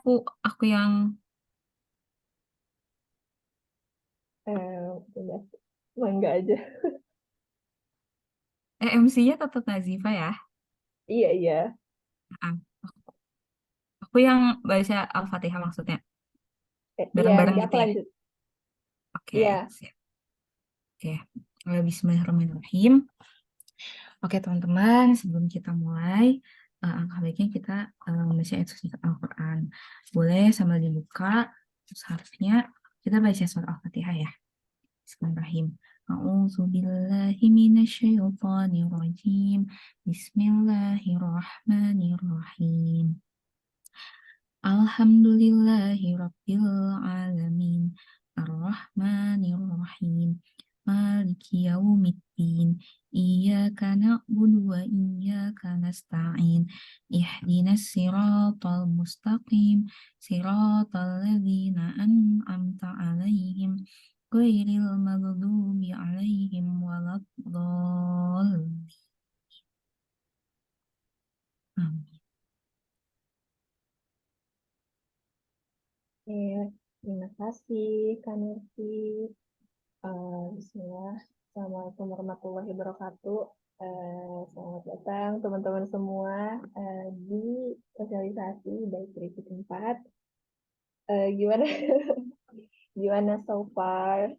aku yang Udah, mangga aja. MC-nya tetap Nazifa ya. Iya, iya. Ah, aku yang baca Al-Fatihah maksudnya. Iya, Bareng-bareng nanti gitu aku ya. lanjut. Oke, Iya. siap. Oke. Bismillahirrahmanirrahim. Oke, teman-teman, sebelum kita mulai, angka baiknya kita membaca ayat suci Al-Quran. Boleh sambil dibuka harusnya kita baca surat Al-Fatihah ya. Bismillahirrahmanirrahim. A'udzu billahi minasyaitonir rajim. Bismillahirrahmanirrahim. Alhamdulillahi Rabbil Alamin. Ar-Rahmanir-Rahim. Maliki yaumiddin. Iyyaka na'budu wa iyyaka nasta'in. Ihdinas siratal mustaqim. Siratal ladzina an'amta 'alaihim. Ghairil maghdubi 'alaihim waladdallin. Amin. Terima kasih, Kak Nurti. Bismillah. Assalamualaikum warahmatullahi wabarakatuh. Selamat datang teman-teman semua di sosialisasi baik berikut 4. Gimana gimana so far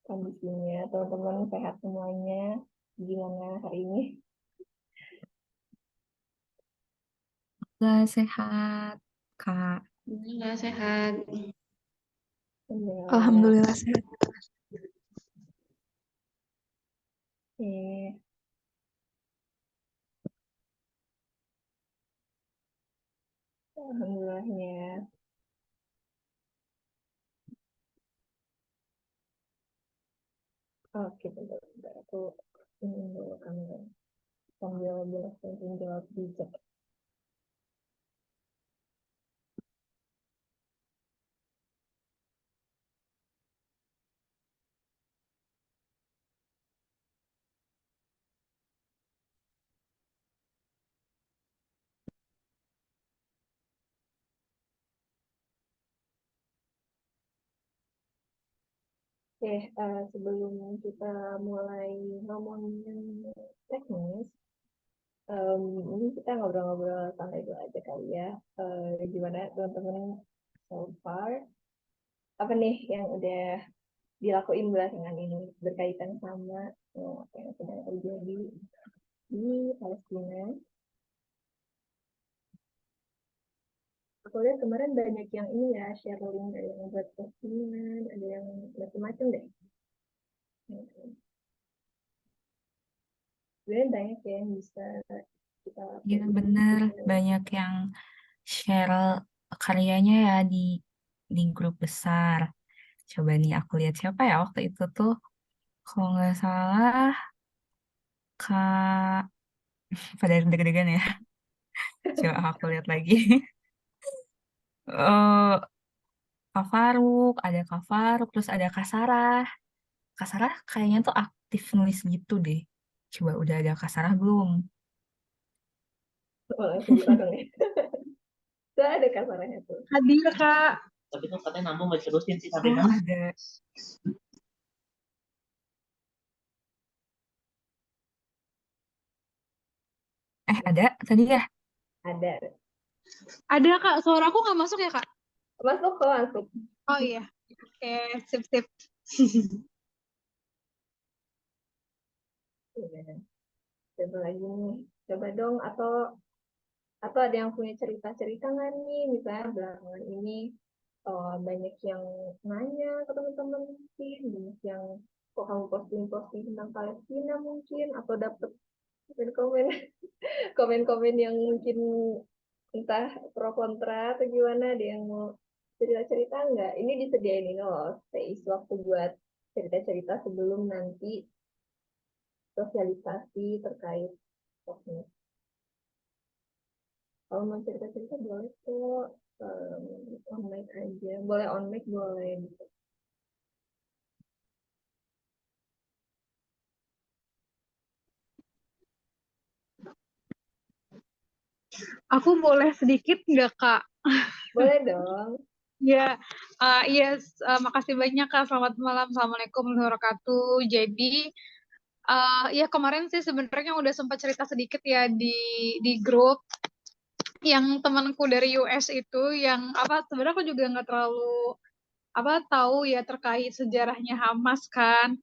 kondisinya teman-teman sehat semuanya? Gimana hari ini? Semoga sehat, Kak. Alhamdulillah sehat. Alhamdulillah. Alhamdulillah sehat. Eh, Alhamdulillahnya. Oke, bentar. Aku ini dulu kamera sambil boleh jawab di chat. Oke, sebelum kita mulai ngomongin teknis, ini kita ngobrol-ngobrol santai dulu aja kali ya. Gimana teman-teman so far? Apa nih yang udah dilakuin belakangan ini berkaitan sama apa yang sedang terjadi di Palestina? Aku lihat kemarin banyak yang ini ya, share link, ada yang buat postingan, ada yang macam-macam deh. Sebenarnya banyak ya yang bisa kita Ya, pelajari bener. gitu. Banyak yang share karyanya ya di grup besar. Coba nih aku lihat siapa ya waktu itu tuh. Kalau nggak salah, Kak... Pada deg-degan ya. Coba aku lihat lagi. eh Kak Faruk, ada Kak Faruk, terus ada Kak Sarah. Kak Sarah kayaknya tuh aktif nulis gitu deh. Coba udah ada Kak Sarah belum? Oh, langsung buka dong ya. Itu ada kasarnya tuh. Hadir Kak. Tapi tuh katanya nambung mau diterusin sih sampai Oh, kan. ada. Ada tadi ya? Ada. Ada Kak, suara aku nggak masuk ya Kak? Masuk kok, masuk. Oh iya. Oke, sip. Iya. Coba lagi nih. Coba dong, atau ada yang punya cerita-cerita nggak nih? Misalnya belakangan ini banyak yang nanya ke teman-teman mungkin, banyak yang kok kamu posting-posting tentang Palestina mungkin, atau dapet komen-komen komen-komen yang mungkin entah pro kontra atau gimana, ada yang mau cerita-cerita nggak? Ini disediain ini loh, space waktu buat cerita-cerita sebelum nanti sosialisasi terkait teknis. Kalau mau cerita-cerita boleh kok, on mic aja. Boleh on mic, boleh gitu. Aku boleh sedikit nggak Kak? Boleh dong. Ya, yes, makasih banyak Kak. Selamat malam. Assalamualaikum warahmatullahi wabarakatuh. Jadi, ya kemarin sih sebenarnya udah sempat cerita sedikit ya di grup yang temanku dari US itu yang apa sebenarnya aku juga nggak terlalu apa tahu ya terkait sejarahnya Hamas kan.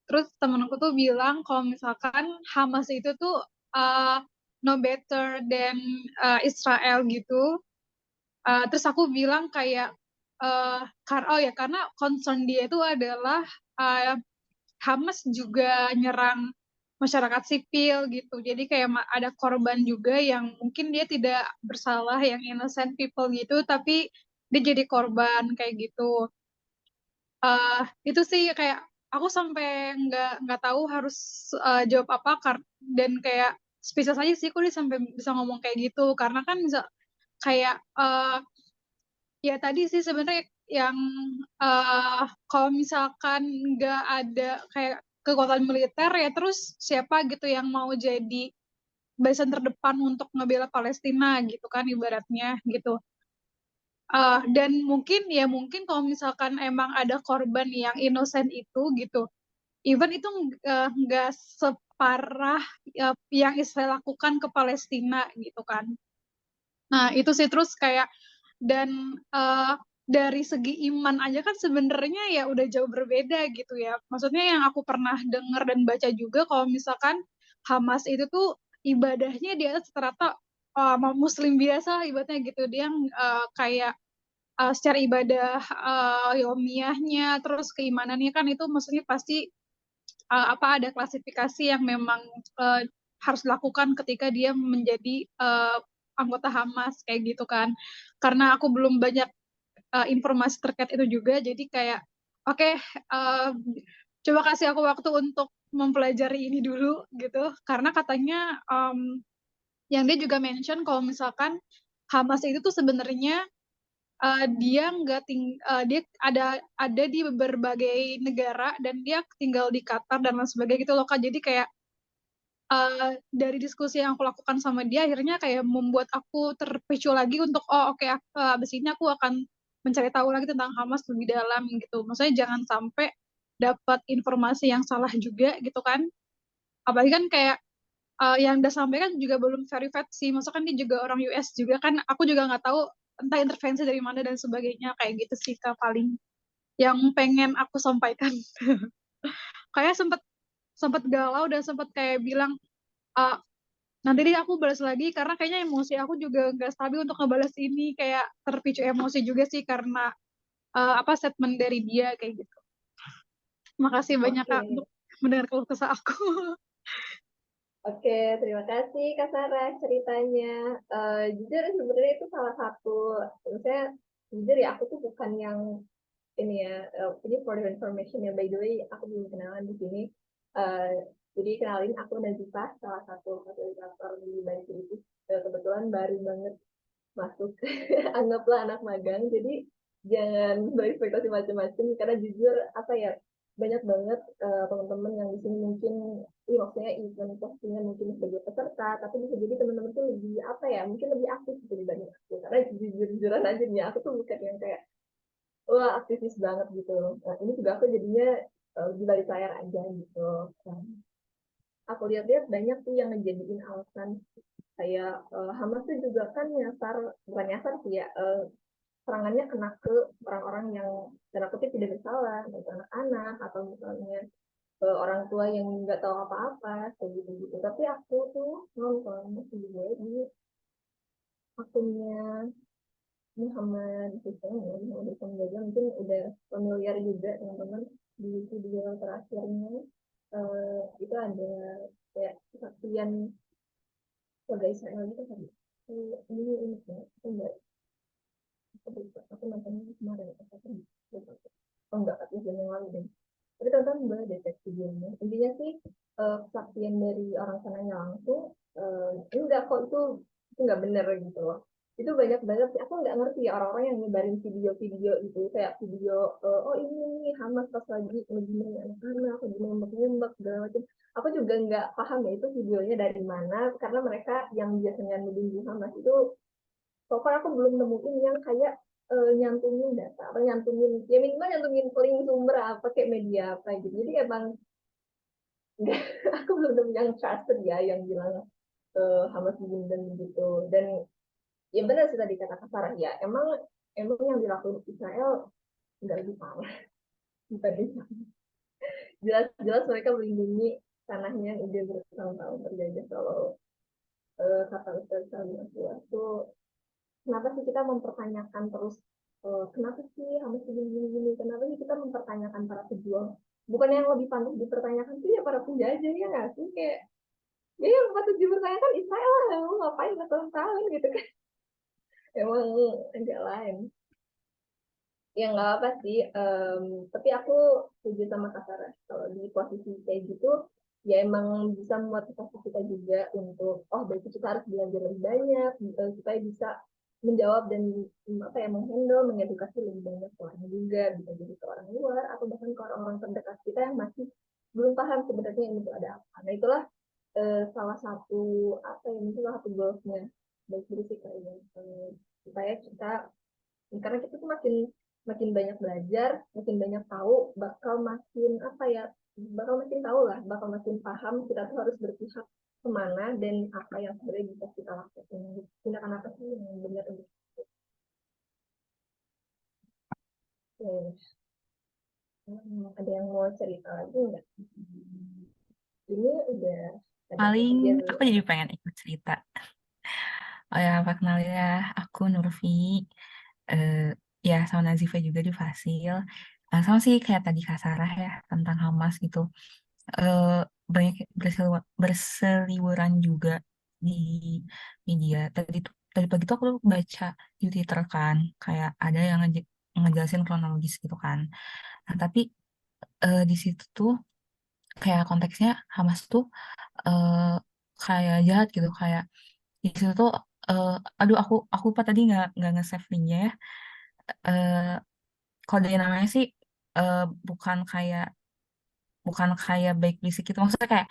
Terus temanku tuh bilang kalau misalkan Hamas itu tuh uh, no better than Israel gitu. Terus aku bilang kayak oh ya karena concern dia itu adalah uh, Hamas juga nyerang masyarakat sipil gitu. Jadi kayak ada korban juga yang mungkin dia tidak bersalah, yang innocent people gitu, tapi dia jadi korban kayak gitu. Itu sih kayak aku sampai nggak tahu harus jawab apa dan kayak spesies aja sih aku dia sampai bisa ngomong kayak gitu karena kan bisa kayak ya tadi sih sebenarnya yang kalau misalkan nggak ada kayak kekuatan militer ya terus siapa gitu yang mau jadi barisan terdepan untuk ngebela Palestina gitu kan ibaratnya gitu. Dan mungkin kalau misalkan emang ada korban yang innocent itu gitu, even itu nggak separah yang Israel lakukan ke Palestina gitu kan. Nah, itu sih terus kayak dan dari segi iman aja kan sebenarnya ya udah jauh berbeda gitu ya. Maksudnya yang aku pernah dengar dan baca juga kalau misalkan Hamas itu tuh ibadahnya dia rata muslim biasa ibadahnya gitu. Dia kayak secara ibadah yomiyahnya terus keimanannya kan itu maksudnya pasti apa ada klasifikasi yang memang uh, harus dilakukan ketika dia menjadi anggota Hamas kayak gitu kan. Karena aku belum banyak informasi terkait itu juga, jadi kayak oke, okay, coba kasih aku waktu untuk mempelajari ini dulu gitu. Karena katanya yang dia juga mention kalau misalkan Hamas itu tuh sebenarnya dia nggak dia ada di berbagai negara dan dia tinggal di Qatar dan lain sebagainya gitu loh Kak. Jadi kayak dari diskusi yang aku lakukan sama dia akhirnya kayak membuat aku terpicu lagi untuk oh oke okay, abis ini aku akan mencari tahu lagi tentang Hamas lebih dalam gitu. Maksudnya jangan sampai dapat informasi yang salah juga gitu kan. Apalagi kan kayak yang udah sampaikan juga belum verified sih. Maksudnya kan dia juga orang US juga kan. Aku juga nggak tahu entah intervensi dari mana dan sebagainya kayak gitu sih Kak paling yang pengen aku sampaikan. Kayak sempat sempat galau dan sempat kayak bilang "Ah, nanti deh aku balas lagi karena kayaknya emosi aku juga nggak stabil untuk ngebalas ini kayak terpicu emosi juga sih karena apa statement dari dia kayak gitu. Makasih banyak Kak Oke. untuk mendengar keluh kesah aku. Oke, terima kasih Kak Sarah ceritanya. Jujur sebenarnya itu salah satu, misalnya jujur ya aku tuh bukan yang ini ya, ini for your information ya, by the way, aku belum kenalan di sini. Eh, jadi kenalin aku Nazifa, salah satu fasilitator di Balik itu. Kebetulan baru banget masuk, anggaplah anak magang. Jadi jangan berekspektasi macam-macam, karena jujur apa ya, banyak banget teman-teman yang di sini mungkin, maksudnya event postingnya mungkin sebagai peserta, tapi bisa jadi teman-teman tuh lebih apa ya, mungkin lebih aktif gitu dibanding aku. Karena jujur-jujuran aja nih, aku tuh bukan yang kayak wah aktivis banget gitu. Nah, ini juga aku jadinya di balik layar aja gitu. Nah, aku lihat-lihat banyak tuh yang ngejadiin alasan kayak Hamas tuh juga kan nyasar, bukan nyasar sih ya, serangannya kena ke orang-orang yang tanda kutip tidak bersalah, gitu, anak-anak atau misalnya orang tua yang nggak tahu apa-apa kayak gitu-gitu. Tapi aku tuh nonton video di akunnya Muhammad Hussein ya, Muhammad Hussein Jaga, mungkin udah familiar juga teman-teman. Di video terakhirnya itu ada kayak kesaksian warga Israel gitu kan. Ini ya, aku nggak, aku nontonnya kemarin, oh enggak, 4 jam yang lalu deh. Tapi tonton boleh deh cek videonya. Intinya sih kesaksian dari orang sananya langsung, enggak kok itu nggak bener gitu loh. Itu banyak banget sih, aku nggak ngerti ya orang-orang yang nyebarin video-video itu kayak video oh ini nih Hamas pas lagi ngebunuh anak-anak, lagi nembak-nembak segala macam. Aku juga nggak paham ya itu videonya dari mana, karena mereka yang biasanya nuduh Hamas itu so far aku belum nemuin yang kayak nyantumin data atau nyantumin ya minimal nyantumin link sumber apa kayak media apa gitu. Jadi emang aku belum nemu yang trusted ya yang bilang Hamas dan begitu. Dan ya benar sih tadi kata Sarah ya emang emang yang dilakukan Israel nggak lebih parah dibanding jelas-jelas mereka melindungi tanahnya yang udah bertahun-tahun terjajah. Kalau kata Ustaz Salim itu kenapa sih kita mempertanyakan terus kenapa sih Hamas begini-gini, kenapa sih kita mempertanyakan para pejuang, bukan yang lebih pantas dipertanyakan sih ya para penjajah ya nggak sih, kayak ya yang patut dipertanyakan Israel lah, lu ngapain bertahun-tahun gitu kan. Emang agak lain ya nggak apa sih. Tapi aku setuju sama Kak Sarah kalau di posisi kayak gitu ya emang bisa memotivasi kita juga untuk oh berarti kita harus belajar lebih banyak supaya bisa menjawab dan apa ya menghandle mengedukasi lebih banyak orang juga, bisa jadi ke orang luar atau bahkan ke orang-orang terdekat kita yang masih belum paham sebenarnya ini tuh ada apa. Nah itulah salah satu apa ya mungkin salah satu goalsnya baik berisik kayaknya supaya kita karena kita tuh makin makin banyak belajar, makin banyak tahu, bakal makin apa ya, bakal makin tahu lah, bakal makin paham kita tuh harus berpihak kemana dan apa yang sebenarnya bisa kita lakukan. Tindakan apa sih yang benar untuk ada yang mau cerita lagi nggak? Ini udah ada Paling hampir aku jadi pengen ikut cerita. Oh ya, perkenalin ya, aku Nurfi. Eh, ya, sama Nazifa juga di Fasil. Sama sih kayak tadi Kak Sarah ya, tentang Hamas gitu. Eh, banyak berseliweran juga di media. Tadi pagi tuh aku baca di Twitter kan, kayak ada yang ngejelasin kronologis gitu kan. Nah, tapi di situ tuh kayak konteksnya Hamas tuh eh, kayak jahat gitu, kayak di situ tuh eh, aduh aku lupa tadi nggak nge-save linknya ya. Eh, Kode namanya sih eh, bukan kayak bukan kayak baik fisik gitu, maksudnya kayak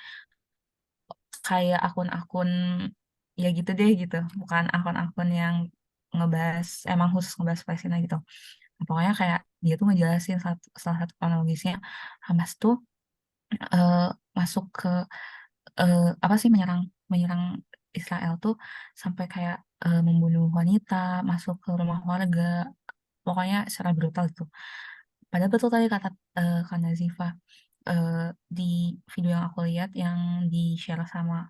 kayak akun-akun ya gitu deh gitu, bukan akun-akun yang ngebahas emang khusus ngebahas Palestina gitu. Nah, pokoknya kayak dia tuh ngejelasin salah satu kronologisnya Hamas tuh eh, masuk ke apa sih menyerang menyerang Israel tuh sampai kayak membunuh wanita, masuk ke rumah warga, pokoknya secara brutal gitu. Padahal betul tadi kata Kak Nazifa, eh, di video yang aku lihat yang di-share sama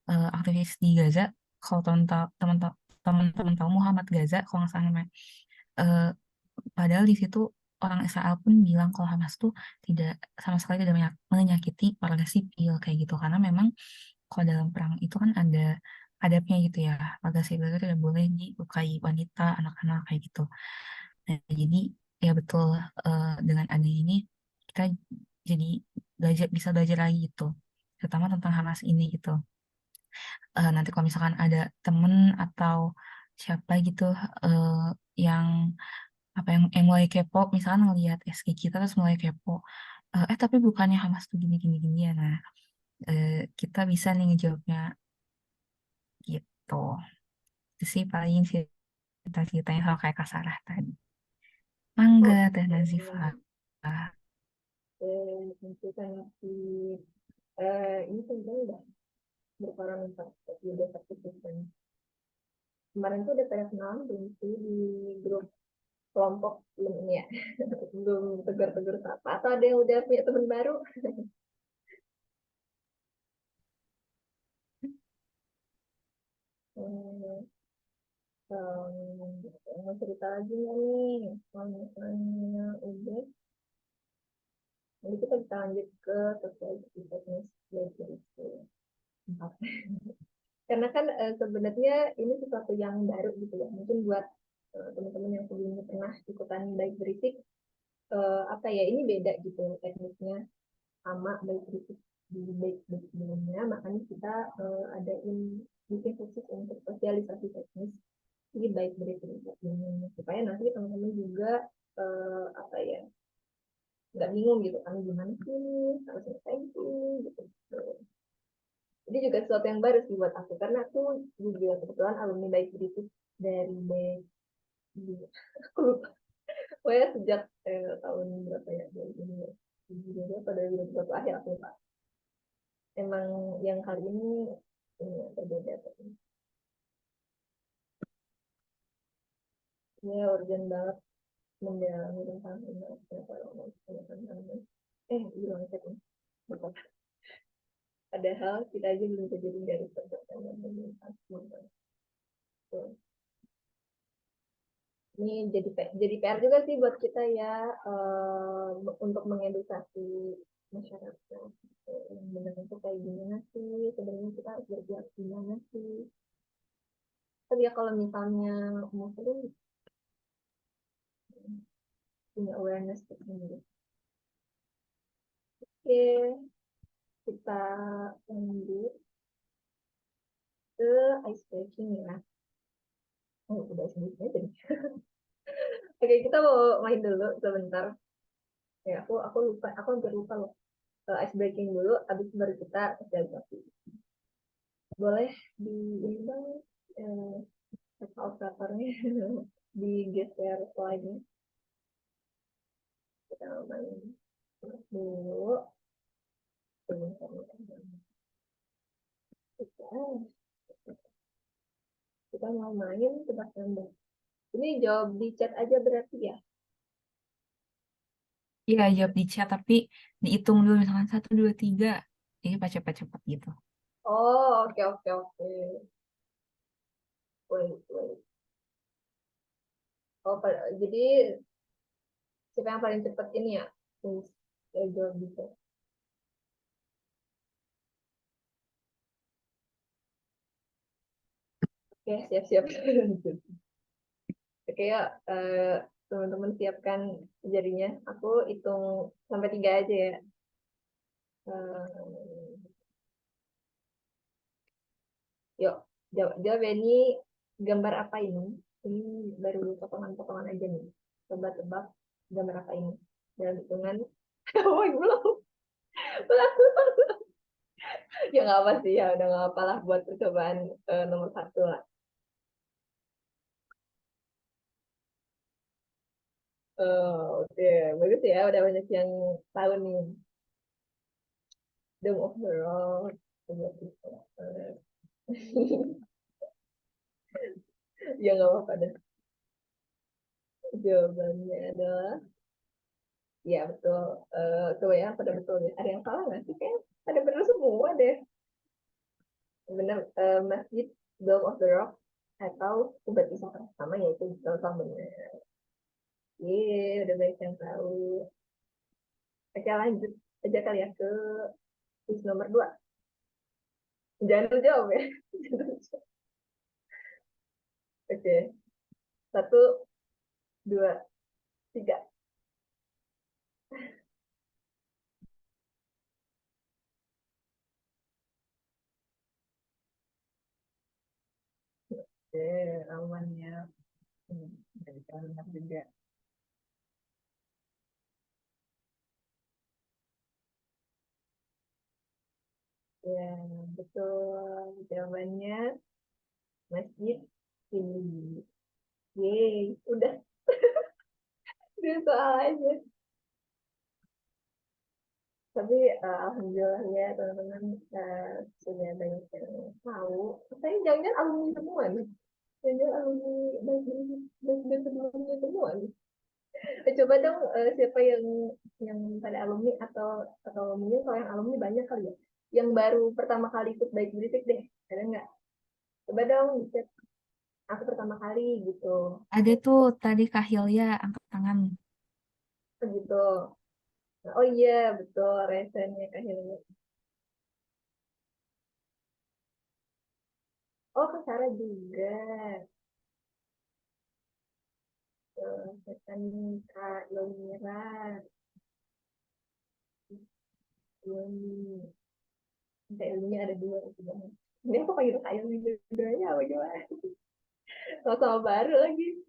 aktivis di Gaza, kalau teman-teman tahu Muhammad Gaza, kalau nggak salah namanya, eh, padahal di situ orang Israel pun bilang kalau Hamas tuh tidak sama sekali tidak menyakiti warga sipil kayak gitu, karena memang kalau dalam perang itu kan ada adabnya gitu ya, warga sipil itu tidak boleh dilukai wanita, anak-anak kayak gitu. Nah, jadi ya betul, dengan adanya ini kita jadi bisa belajar lagi gitu, terutama tentang Hamas ini gitu. Nanti kalau misalkan ada temen atau siapa gitu eh, yang yang mulai kepo, misalkan ngelihat SG kita terus mulai kepo, tapi bukannya Hamas tuh gini gini gini ya, nah kita bisa nih ngejawabnya gitu. Itu sih paling cerita-ceritanya kalau kayak Kak Sarah tadi. Mangga Teh Nazifa. tentu kan si ini sebenarnya udah berparamentar tapi udah sertifikat. Kemarin tuh udah pada kenalan belum sih di grup kelompok belum ini ya, belum tegur-tegur apa atau ada yang udah punya teman baru. Hmm, mau cerita lagi nggak nih kalau misalnya udah nanti kita bisa lanjut ke sosialisasi teknis belajar itu empat. Karena kan sebenarnya ini sesuatu yang baru gitu ya mungkin buat teman-teman yang sebelumnya pernah ikutan baik berisik, apa ya ini beda gitu tekniknya sama baik berisik di baik berisik sebelumnya, makanya kita adain bikin khusus untuk sosialisasi teknis di baik berisik ini supaya nanti teman-teman juga apa ya nggak bingung gitu kan gimana sih harus ngapain sih gitu. Jadi juga sesuatu yang baru sih buat aku karena aku juga kebetulan alumni baik berisik dari back aku lupa. Pokoknya sejak tahun berapa ya, 2022 pada 2021 akhir aku lupa. Emang yang kali ini berbeda. Ya urgent banget mendalami tentang bilang itu betul. Padahal kita aja belum terjadi dari perbuatan yang menyimpan. Ini jadi PR juga sih buat kita ya, untuk mengedukasi masyarakat yang benar itu kayak gimana sih sebenarnya kita harus berbuat gimana sih. Tapi ya kalau misalnya muslim punya awareness tersendiri. Oke, kita lanjut ke ice breaking ya. Oh, udah sedikit jadi. Oke, kita mau main dulu sebentar. Ya, aku lupa, aku hampir lupa loh. Ice breaking dulu, abis baru kita sosialisasi. Boleh di ini bang, operatornya digeser slide-nya. Kita main dulu. Kita mau main tebak gambar. Ini jawab di chat aja berarti ya. Iya, jawab di chat, tapi dihitung dulu, misalkan 1, 2, 3. Jadi cepat-cepat gitu. Oh, oke, oke, oke. Wait. Oh, jadi siapa yang paling cepat ini ya? Jawab di chat. Oke, siap-siap. Oke, ya, teman-teman siapkan jarinya. Aku hitung sampai 3 aja ya. Yuk, jawab ya, ini gambar apa ini? Ini baru potongan-potongan aja nih. Coba tebak gambar apa ini? Dalam hitungan. Oh, belum. Ya nggak apa sih, ya udah nggak apa lah buat percobaan nomor 1 lah. Oke, bagus ya. Udah banyak yang tahu nih. Dome of the Rock. Ya nggak apa-apa deh. Jawabannya adalah ya betul. Coba ya, pada betul ya. Ada yang salah nggak sih? Kayak ada benar semua deh. Benar, Masjid Dome of the Rock atau Ubat Islam sama yaitu sama benar. Iya, udah banyak yang tahu. Oke, lanjut aja kali ya ke quiz nomor 2. Jangan terjawab ya. Oke, 1, 2, 3. Oke, aman ya. Dari kalimat juga. Ya, betul. Jawabannya masjid ini. Yeay, udah. Dua soal aja. Tapi alhamdulillah ya teman-teman, sudah banyak yang tahu. Saya jangan-jangan alumni semua nih. Jangan alumni dan sebelumnya semua nih. Coba dong, siapa yang pada alumni atau mungkin kalau yang alumni banyak kali ya. Yang baru pertama kali ikut baik berisik deh. Ada nggak? Coba dong dicek. Aku pertama kali gitu. Ada tuh tadi Kak Hilya angkat tangan. Begitu. Oh iya, betul. Resennya Kak Hilmi. Oh, Kak Sarah juga. Rekan Kak Yomira. Yomi. Kak Ilminya ada 2. Ini aku panggil Kak Ilmi dua-duanya apa gimana? Sama-sama baru lagi.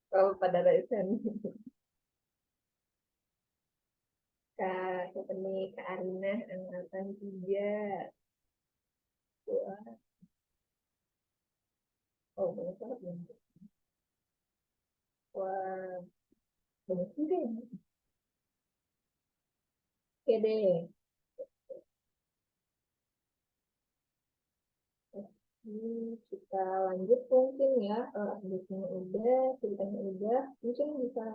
Kalau pada resen. Kak siapa nih? Kak Arina, angkatan 3. Wah, Oh, banyak banget ya. Wah, banyak juga ya. Oke deh. Kita lanjut mungkin ya. Update-nya udah, ceritanya udah. Mungkin bisa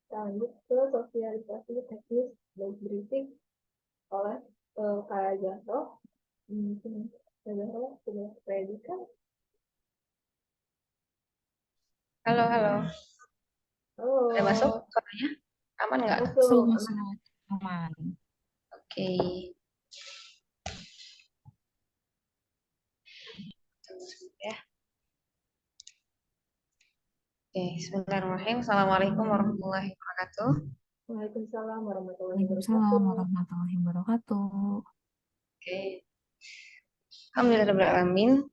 kita lanjut ke sosialisasi teknis baik berisik oleh Kak Jahro. Mungkin Kak Jahro sudah ready kan? Halo, halo. Udah masuk Halo, suaranya? Aman nggak? Masuk, masuk. masuk. Aman. Oke. Tunggu sebentar ya. Oke, bismillahirrahmanirrahim. Assalamualaikum warahmatullahi wabarakatuh. Waalaikumsalam warahmatullahi Waalaikumsalam wabarakatuh. warahmatullahi wabarakatuh. Oke. Alhamdulillahirrahmanirrahim.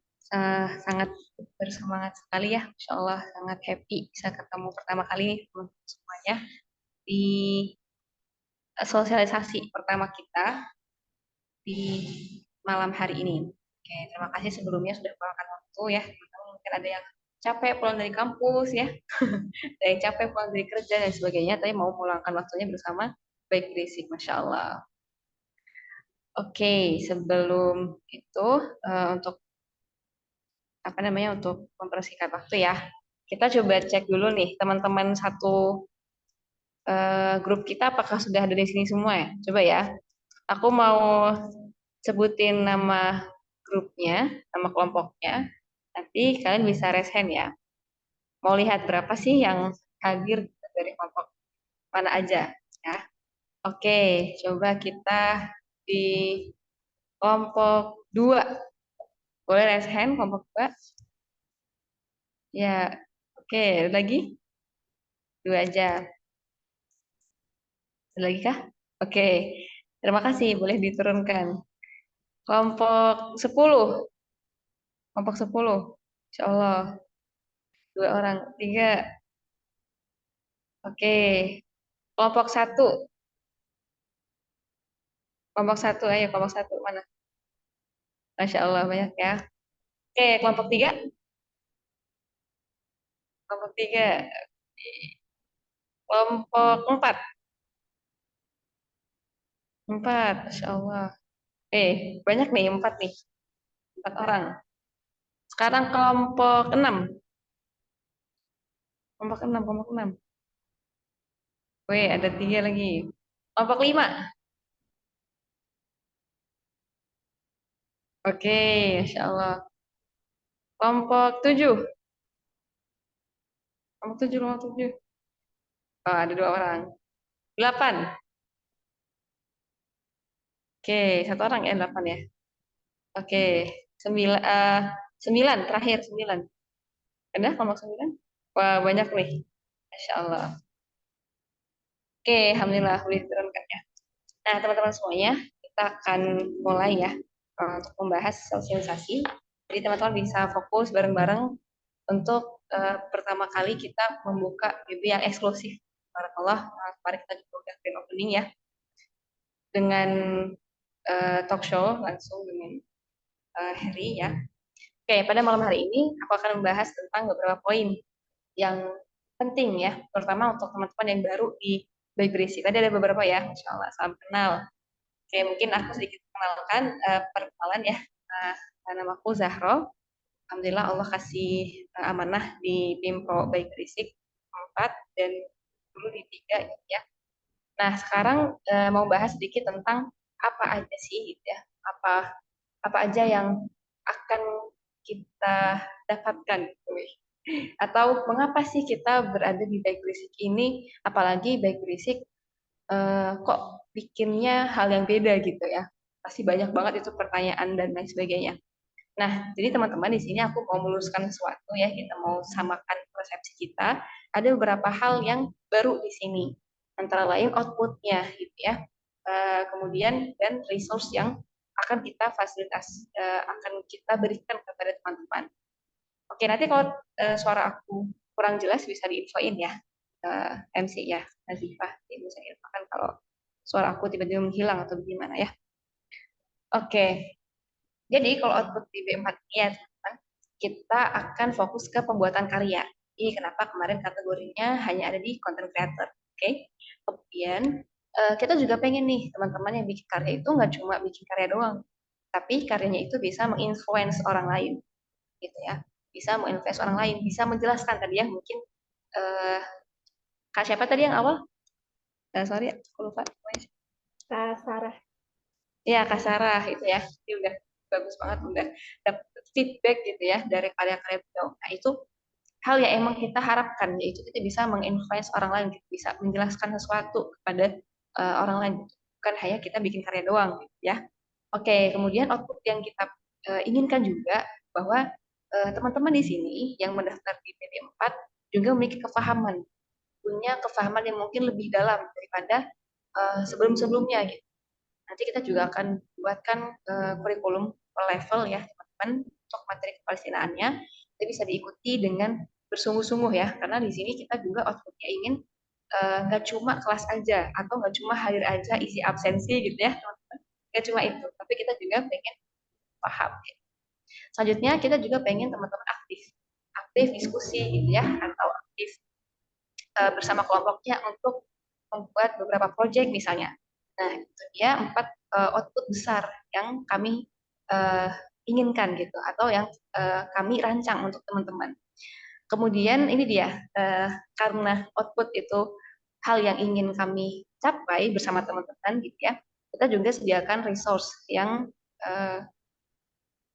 Sangat bersemangat sekali ya. Insya Allah sangat happy bisa ketemu pertama kali nih teman-teman semuanya di sosialisasi pertama kita di malam hari ini. Oke, terima kasih sebelumnya sudah meluangkan waktu ya. Teman-teman mungkin ada yang capek pulang dari kampus ya, ada yang capek pulang dari kerja dan sebagainya, tapi mau meluangkan waktunya bersama baik berisik, Masya Allah. Oke, sebelum itu untuk apa namanya untuk mempersingkat waktu ya, kita coba cek dulu nih teman-teman satu grup kita apakah sudah ada di sini semua ya? Coba ya. Aku mau sebutin nama grupnya, nama kelompoknya. Nanti kalian bisa raise hand ya. Mau lihat berapa sih yang hadir dari kelompok mana aja ya. Oke, coba kita di kelompok 2. Boleh raise hand kelompok 2? Ya, oke, ada lagi? 2 aja. Ada lagi kah? Oke, terima kasih, boleh diturunkan. Kelompok 10. Kelompok 10. Insya Allah. 2 orang, 3. Oke, kelompok 1. Kelompok 1, ayo kelompok 1 mana? Masya Allah, banyak ya. Oke, kelompok 3. Kelompok 3. Kelompok 4. 4, Masya Allah. Banyak nih, 4 nih. 4 orang. Sekarang kelompok 6. Kelompok 6, kelompok 6. Ada 3 lagi. Kelompok 5. Oke, Masya Allah. Kelompok 7. Kelompok 7, kelompok 7. Oh, ada 2 orang. 8. Oke, 1 orang ya, 8 ya. Oke, 9, 9 terakhir 9. Ada kelompok 9? Wah, banyak nih. Masya Allah. Oke, Alhamdulillah, boleh diturunkan ya. Nah, teman-teman semuanya, kita akan mulai ya untuk membahas sosialisasi. Jadi teman-teman bisa fokus bareng-bareng untuk pertama kali kita membuka BB yang eksklusif. Barakallah, mari kita juga udah grand opening ya. Dengan talk show langsung dengan Harry ya. Oke, pada malam hari ini aku akan membahas tentang beberapa poin yang penting ya, terutama untuk teman-teman yang baru di Baik Berisi. Tadi ada beberapa ya, Masya Allah, salam kenal. Oke, mungkin aku sedikit kenalkan perkenalan ya. Nama aku Zahro. Alhamdulillah Allah kasih amanah di Pimpro Baik Berisik 4 dan dulu di 3 ya. Nah, sekarang mau bahas sedikit tentang apa aja sih gitu ya. Apa aja yang akan kita dapatkan gitu. Atau mengapa sih kita berada di Baik Berisik ini, apalagi Baik Berisik kok bikinnya hal yang beda gitu ya. Pasti banyak banget itu pertanyaan dan lain sebagainya. Nah, jadi teman-teman di sini aku mau meluruskan sesuatu ya, kita mau samakan persepsi kita. Ada beberapa hal yang baru di sini, antara lain outputnya gitu ya. Kemudian dan resource yang akan kita akan kita berikan kepada teman-teman. Oke, nanti kalau suara aku kurang jelas bisa diinfoin ya, MC ya, Nazifah. Jadi bisa infokan kalau suara aku tiba-tiba menghilang atau bagaimana ya. Oke, jadi kalau output di B4 ini ya teman-teman, kita akan fokus ke pembuatan karya. Ini kenapa kemarin kategorinya hanya ada di content creator. Oke. Kemudian kita juga pengen nih teman-teman yang bikin karya itu nggak cuma bikin karya doang, tapi karyanya itu bisa menginfluence orang lain, gitu ya. Bisa menginfluence orang lain, bisa menjelaskan tadi ya mungkin eh, Kak siapa tadi yang awal? Sorry, aku lupa. Kak Sarah. Ya, Kak Sarah itu ya. Ini udah bagus banget, udah dapet feedback gitu ya dari karya-karya beliau. Nah, itu hal yang emang kita harapkan, yaitu kita bisa menginfluence orang lain, kita bisa menjelaskan sesuatu kepada orang lain. Bukan hanya kita bikin karya doang gitu ya. Oke, kemudian output yang kita inginkan juga bahwa teman-teman di sini yang mendaftar di PD4 juga memiliki kefahaman, punya kefahaman yang mungkin lebih dalam daripada sebelum-sebelumnya gitu. Nanti kita juga akan buatkan kurikulum per level ya teman-teman untuk materi kepalestinaannya. Itu bisa diikuti dengan bersungguh-sungguh ya, karena di sini kita juga outputnya ingin nggak cuma kelas aja atau nggak cuma hadir aja isi absensi gitu ya teman-teman. Nggak cuma itu, tapi kita juga pengen paham. Selanjutnya kita juga pengen teman-teman aktif diskusi gitu ya, atau aktif bersama kelompoknya untuk membuat beberapa proyek misalnya. Nah, itu dia 4 output besar yang kami uh, inginkan gitu, atau yang kami rancang untuk teman-teman. Kemudian ini dia, karena output itu hal yang ingin kami capai bersama teman-teman gitu ya, kita juga sediakan resource yang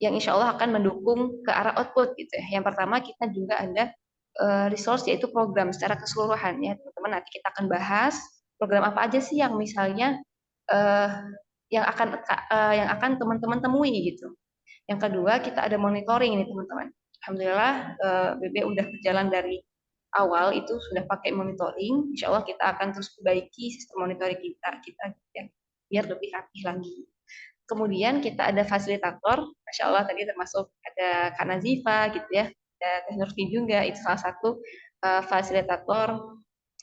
insya Allah akan mendukung ke arah output gitu ya. Yang pertama kita juga ada resource yaitu program secara keseluruhan ya teman-teman. Nanti kita akan bahas program apa aja sih yang misalnya uh, yang akan teman-teman temui gitu. Yang kedua kita ada monitoring ini teman-teman. Alhamdulillah BB udah berjalan dari awal itu sudah pakai monitoring. Insya Allah kita akan terus perbaiki sistem monitoring kita ya, biar lebih rapi lagi. Kemudian kita ada fasilitator, Masya Allah tadi termasuk ada Kak Nazifa gitu ya, ada Teh Nurfi juga, itu salah satu fasilitator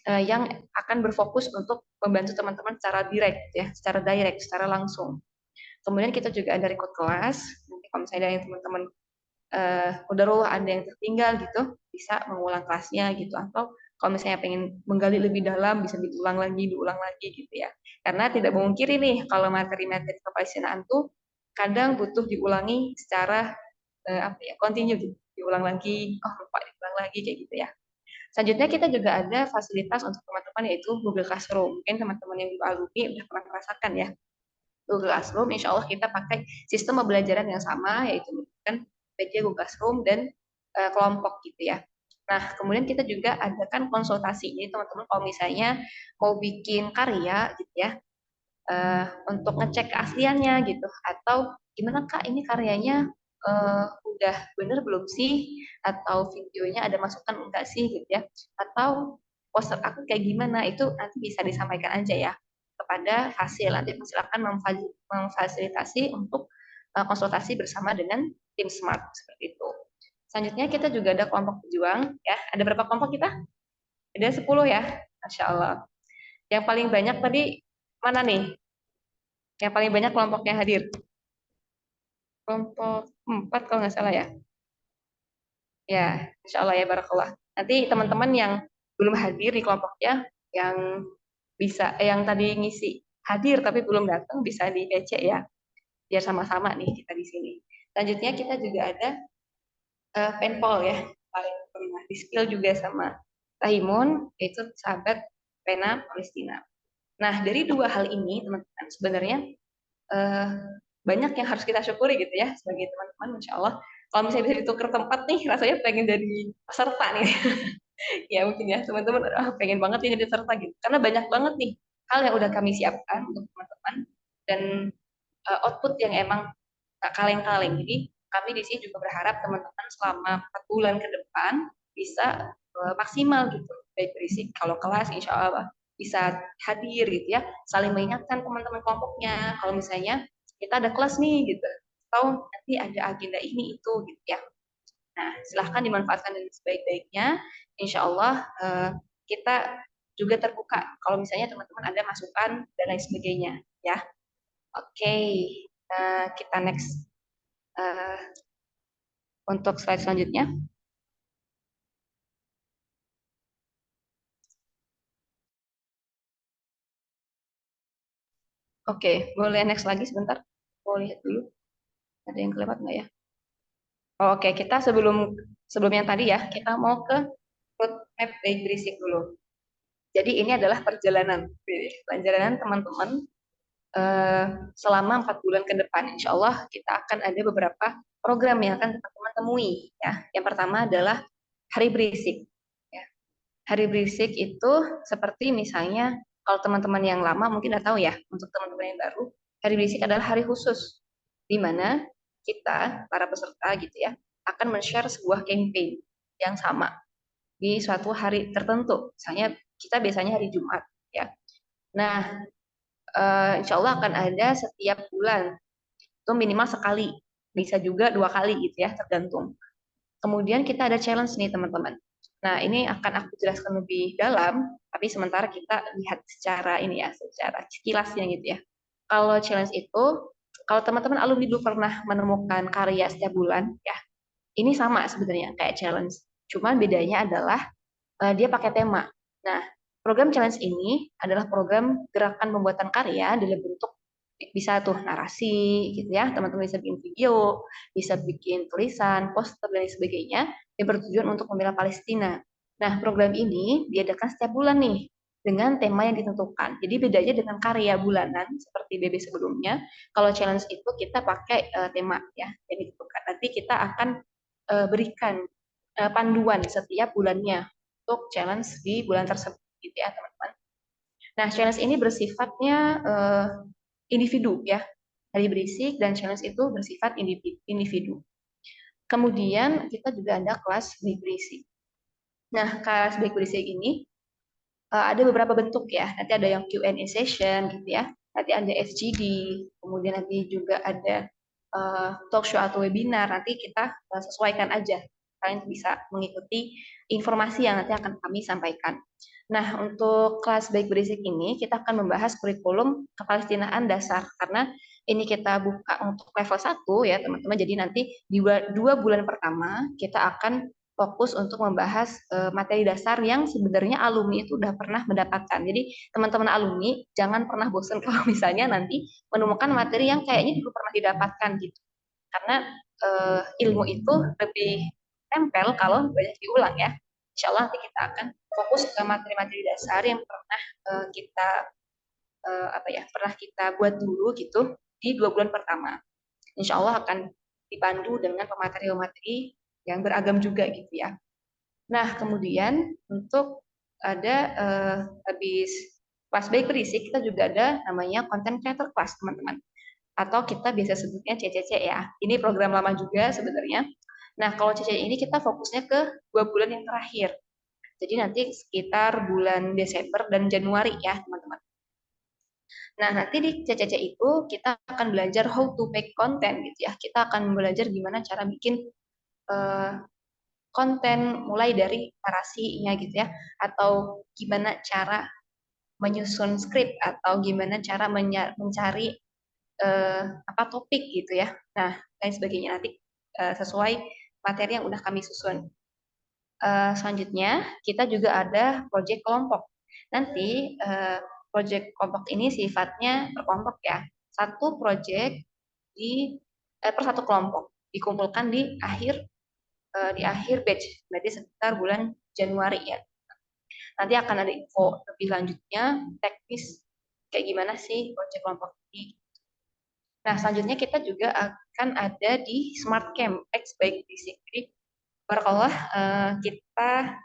yang akan berfokus untuk membantu teman-teman secara direct, secara langsung. Kemudian kita juga ada record kelas, nanti kalau misalnya ada yang teman-teman udah ada yang tertinggal gitu, bisa mengulang kelasnya gitu, atau kalau misalnya pengen menggali lebih dalam bisa diulang lagi gitu ya. Karena tidak memungkiri nih kalau materi-materi kepastian tuh kadang butuh diulangi secara continue gitu. Diulang lagi, lupa diulang lagi kayak gitu ya. Selanjutnya kita juga ada fasilitas untuk teman-teman yaitu Google Classroom. Mungkin teman-teman yang juga alumni udah pernah merasakan ya. Google Classroom, insya Allah kita pakai sistem pembelajaran yang sama, yaitu menggunakan PJ Google Classroom dan kelompok gitu ya. Nah, kemudian kita juga adakan konsultasi. Jadi teman-teman kalau misalnya mau bikin karya gitu ya, untuk ngecek keasliannya gitu, atau gimana Kak ini karyanya udah bener belum sih, atau videonya ada masukan enggak sih gitu ya, atau poster aku kayak gimana, itu nanti bisa disampaikan aja ya kepada hasil. Nanti silakan memfasilitasi untuk konsultasi bersama dengan tim Smart seperti itu. Selanjutnya kita juga ada kelompok pejuang ya. Ada berapa kelompok kita? Ada 10 ya. Masya Allah. Yang paling banyak tadi mana nih? Yang paling banyak kelompoknya hadir. Kelompok 4 kalau nggak salah ya. Ya, insya Allah ya barakallah. Nanti teman-teman yang belum hadir di kelompoknya, yang yang tadi ngisi hadir tapi belum datang bisa di PC ya, biar sama-sama nih kita di sini. Selanjutnya kita juga ada penpol ya, paling pernah di skill juga sama Tahimun, yaitu sahabat pena Palestina. Nah dari dua hal ini teman-teman sebenarnya uh, banyak yang harus kita syukuri gitu ya sebagai teman-teman, insya Allah. Kalau misalnya bisa ditukar tempat nih, rasanya pengen jadi peserta nih. Ya mungkin ya teman-teman pengen banget nih jadi peserta gitu. Karena banyak banget nih hal yang udah kami siapkan untuk teman-teman dan output yang emang tak kaleng-kaleng. Jadi kami di sini juga berharap teman-teman selama 4 bulan ke depan bisa maksimal gitu. Baik berisi kalau kelas insya Allah bisa hadir gitu ya. Saling mengingatkan teman-teman kelompoknya kalau misalnya kita ada kelas nih gitu. Atau nanti ada agenda ini itu gitu ya. Nah, silahkan dimanfaatkan dengan sebaik-baiknya. Insya Allah kita juga terbuka kalau misalnya teman-teman ada masukan dan lain sebagainya ya. Oke, kita next. Untuk slide selanjutnya. Oke, boleh next lagi sebentar. Mau lihat dulu. Ada yang kelewat nggak ya? Oke, kita sebelum yang tadi ya, kita mau ke roadmap baik berisik dulu. Jadi ini adalah perjalanan teman-teman selama 4 bulan ke depan. Insya Allah kita akan ada beberapa program yang akan teman-teman temui. Ya, yang pertama adalah hari berisik. Ya. Hari berisik itu seperti misalnya kalau teman-teman yang lama mungkin udah tahu ya, untuk teman-teman yang baru, hari berisik adalah hari khusus di mana kita para peserta gitu ya akan men-share sebuah campaign yang sama di suatu hari tertentu. Misalnya kita biasanya hari Jumat ya. Nah, insya Allah akan ada setiap bulan itu minimal sekali, bisa juga 2 kali gitu ya, tergantung. Kemudian kita ada challenge nih teman-teman. Nah, ini akan aku jelaskan lebih dalam, tapi sementara kita lihat secara ini ya, secara sekilasnya gitu ya. Kalau challenge itu, kalau teman-teman alumni dulu pernah menemukan karya setiap bulan, ya, ini sama sebenarnya kayak challenge. Cuman bedanya adalah dia pakai tema. Nah, program challenge ini adalah program gerakan pembuatan karya dalam bentuk bisa tuh narasi gitu ya, teman-teman bisa bikin video, bisa bikin tulisan, poster dan lain sebagainya yang bertujuan untuk membela Palestina. Nah, program ini diadakan setiap bulan nih dengan tema yang ditentukan. Jadi bedanya dengan karya bulanan seperti BB sebelumnya, kalau challenge itu kita pakai tema ya yang ditentukan. Nanti kita akan berikan panduan setiap bulannya untuk challenge di bulan tersebut gitu ya teman-teman. Nah, challenge ini bersifatnya individu ya. Hari berisik dan challenge itu bersifat individu. Kemudian kita juga ada kelas baik berisik. Nah, kelas baik berisik ini ada beberapa bentuk ya. Nanti ada yang Q&A session gitu ya. Nanti ada FGD, kemudian nanti juga ada talk show atau webinar. Nanti kita sesuaikan aja. Kalian bisa mengikuti informasi yang nanti akan kami sampaikan. Nah, untuk kelas baik berisik ini kita akan membahas kurikulum kepalestinaan dasar karena ini kita buka untuk level 1 ya, teman-teman. Jadi nanti di 2 bulan pertama kita akan fokus untuk membahas materi dasar yang sebenarnya alumni itu udah pernah mendapatkan. Jadi teman-teman alumni jangan pernah bosan kalau misalnya nanti menemukan materi yang kayaknya dulu pernah didapatkan gitu. Karena ilmu itu lebih tempel kalau banyak diulang ya. Insya Allah nanti kita akan fokus ke materi-materi dasar yang pernah kita pernah kita buat dulu gitu di 2 bulan pertama. Insya Allah akan dipandu dengan pemateri-pemateri yang beragam juga gitu ya. Nah, kemudian untuk ada habis kelas baik berisik, kita juga ada namanya content creator class, teman-teman. Atau kita biasa sebutnya CCC ya. Ini program lama juga sebenarnya. Nah, kalau CCC ini kita fokusnya ke 2 bulan yang terakhir. Jadi nanti sekitar bulan Desember dan Januari ya, teman-teman. Nah, nanti di CCC itu kita akan belajar how to make content gitu ya. Kita akan belajar gimana cara bikin konten mulai dari narasinya gitu ya, atau gimana cara menyusun skrip atau gimana cara mencari topik gitu ya. Nah, lain sebagainya nanti sesuai materi yang udah kami susun. Selanjutnya kita juga ada proyek kelompok. Nanti proyek kelompok ini sifatnya berkelompok ya. Satu proyek per satu kelompok dikumpulkan di akhir batch, berarti sekitar bulan Januari ya. Nanti akan ada info lebih lanjutnya teknis kayak gimana sih proyek kelompok ini. Nah, selanjutnya kita juga akan ada di Smart Camp X baik di Sikri. Barakallah kita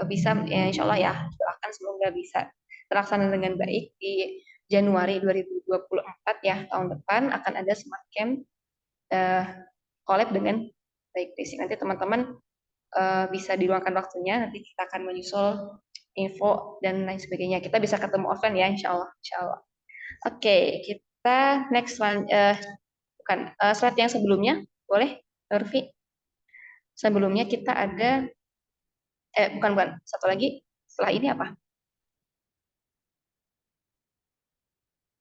bisa ya, insya Allah ya, doakan semoga bisa terlaksana dengan baik di Januari 2024 ya, tahun depan akan ada Smart Camp collab dengan baik basic. Nanti teman-teman bisa diluangkan waktunya, nanti kita akan menyusul info dan lain sebagainya. Kita bisa ketemu offline ya, insya Allah. Insya Allah. Oke, kita next slide yang sebelumnya, boleh, Nurfi? Sebelumnya kita ada, bukan, satu lagi, setelah ini apa?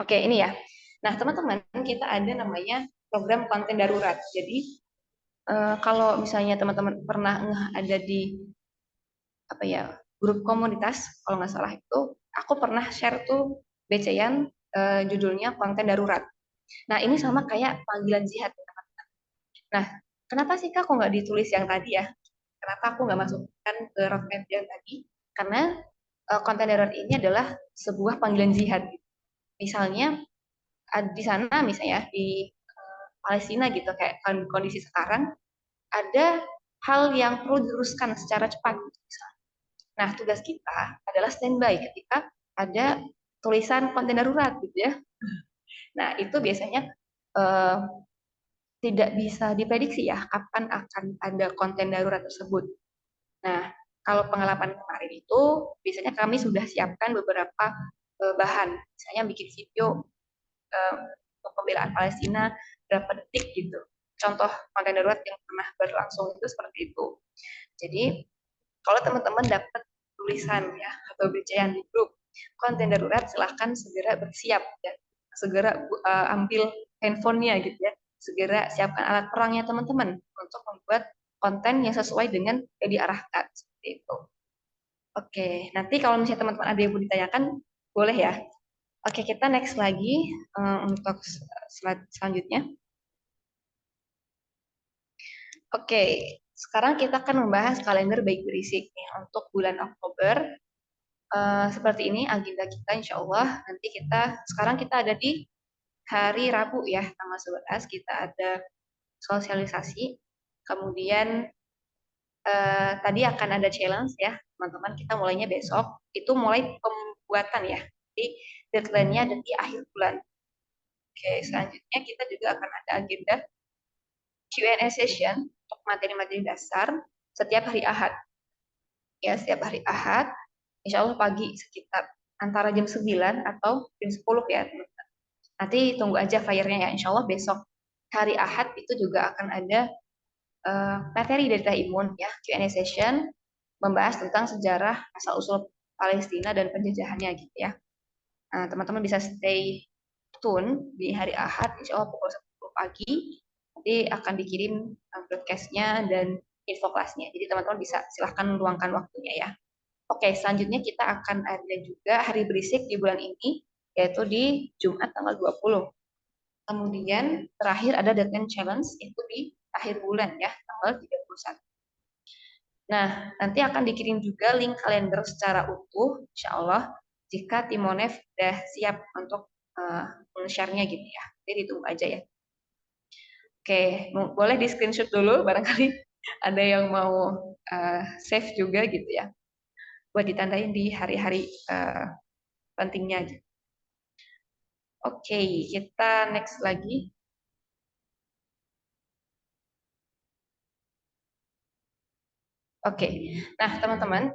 Oke, ini ya. Nah, teman-teman, kita ada namanya program konten darurat. Jadi, Kalau misalnya teman-teman pernah ada di apa ya grup komunitas, kalau nggak salah itu aku pernah share tuh BCN judulnya konten darurat. Nah ini sama kayak panggilan jihad. Nah kenapa sih kak kok nggak ditulis yang tadi ya? Kenapa aku nggak masukkan ke roadmap yang tadi? Karena konten darurat ini adalah sebuah panggilan jihad. Misalnya di sana misalnya di Palestina gitu kayak kondisi sekarang ada hal yang perlu diluruskan secara cepat. Nah, tugas kita adalah standby ketika ada tulisan konten darurat gitu ya. Nah, itu biasanya eh, tidak bisa diprediksi ya kapan akan ada konten darurat tersebut. Nah, kalau pengalaman kemarin itu biasanya kami sudah siapkan beberapa bahan, misalnya bikin video untuk pembelaan Palestina berapa detik gitu. Contoh konten darurat yang pernah berlangsung itu seperti itu. Jadi kalau teman-teman dapat tulisan ya atau bacaan di grup konten darurat, silahkan segera bersiap ya, segera ambil handphonenya gitu ya, segera siapkan alat perangnya teman-teman untuk membuat konten yang sesuai dengan yang diarahkan seperti itu. Oke, nanti kalau misalnya teman-teman ada yang mau ditanyakan boleh ya. Oke, kita next lagi untuk slide selanjutnya. Oke, sekarang kita akan membahas kalender baik berisik nih untuk bulan Oktober. Seperti ini agenda kita insya Allah. Nanti sekarang kita ada di hari Rabu ya, tanggal 11 kita ada sosialisasi. Kemudian tadi akan ada challenge ya, teman-teman. Kita mulainya besok. Itu mulai pembuatan ya. Jadi deadline-nya ada di akhir bulan. Oke, selanjutnya kita juga akan ada agenda Q&A session untuk materi-materi dasar setiap hari Ahad. Ya, setiap hari Ahad, insya Allah pagi sekitar antara jam 9 atau jam 10 ya. Nanti tunggu aja flyernya ya, insya Allah besok hari Ahad itu juga akan ada materi dari Teh Imun ya, Q&A session membahas tentang sejarah asal-usul Palestina dan penjajahannya gitu ya. Nah, teman-teman bisa stay tune di hari Ahad, insya Allah pukul 10 pagi, nanti akan dikirim broadcast-nya dan info kelasnya. Jadi teman-teman bisa silahkan luangkan waktunya ya. Oke, selanjutnya kita akan ada juga hari berisik di bulan ini, yaitu di Jumat tanggal 20. Kemudian terakhir ada deadline challenge, itu di akhir bulan ya, tanggal 31. Nah, nanti akan dikirim juga link kalender secara utuh, insya Allah, jika Timonef sudah siap untuk share-nya gitu ya. Jadi ditunggu aja ya. Oke, boleh di screenshot dulu, barangkali ada yang mau save juga gitu ya, buat ditandain di hari-hari pentingnya aja. Oke, kita next lagi. Oke, nah teman-teman,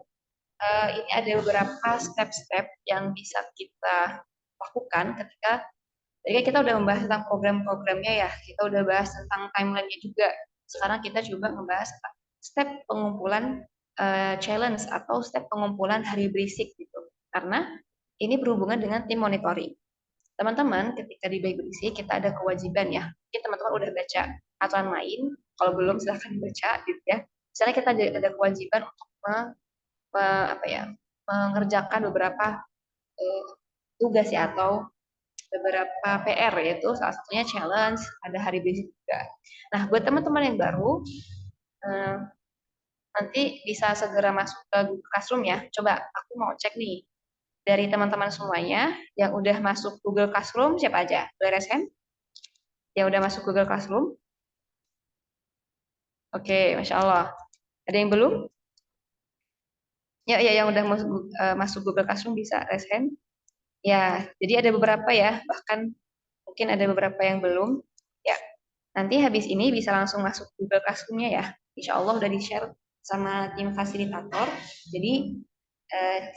ini ada beberapa step-step yang bisa kita lakukan ketika tadi kan kita udah membahas tentang program-programnya ya, kita udah bahas tentang timeline-nya juga. Sekarang kita coba membahas tentang step pengumpulan challenge atau step pengumpulan hari berisik gitu. Karena ini berhubungan dengan tim monitoring. Teman-teman, ketika di bayi berisik kita ada kewajiban ya. Mungkin teman-teman udah baca aturan main, kalau belum silahkan dibaca gitu ya. Misalnya kita ada kewajiban untuk mengerjakan beberapa tugas ya atau beberapa PR, yaitu salah satunya challenge, ada hari berisik juga. Nah, buat teman-teman yang baru, nanti bisa segera masuk ke Google Classroom ya. Coba aku mau cek nih, dari teman-teman semuanya yang udah masuk Google Classroom, siapa aja? Boleh raise hand? Yang udah masuk Google Classroom? Oke, Masya Allah. Ada yang belum? Ya, yang udah masuk Google Classroom bisa raise hand. Ya, jadi ada beberapa ya, bahkan mungkin ada beberapa yang belum. Ya, nanti habis ini bisa langsung masuk Google Classroom-nya ya. Insya Allah udah di-share sama tim fasilitator. Jadi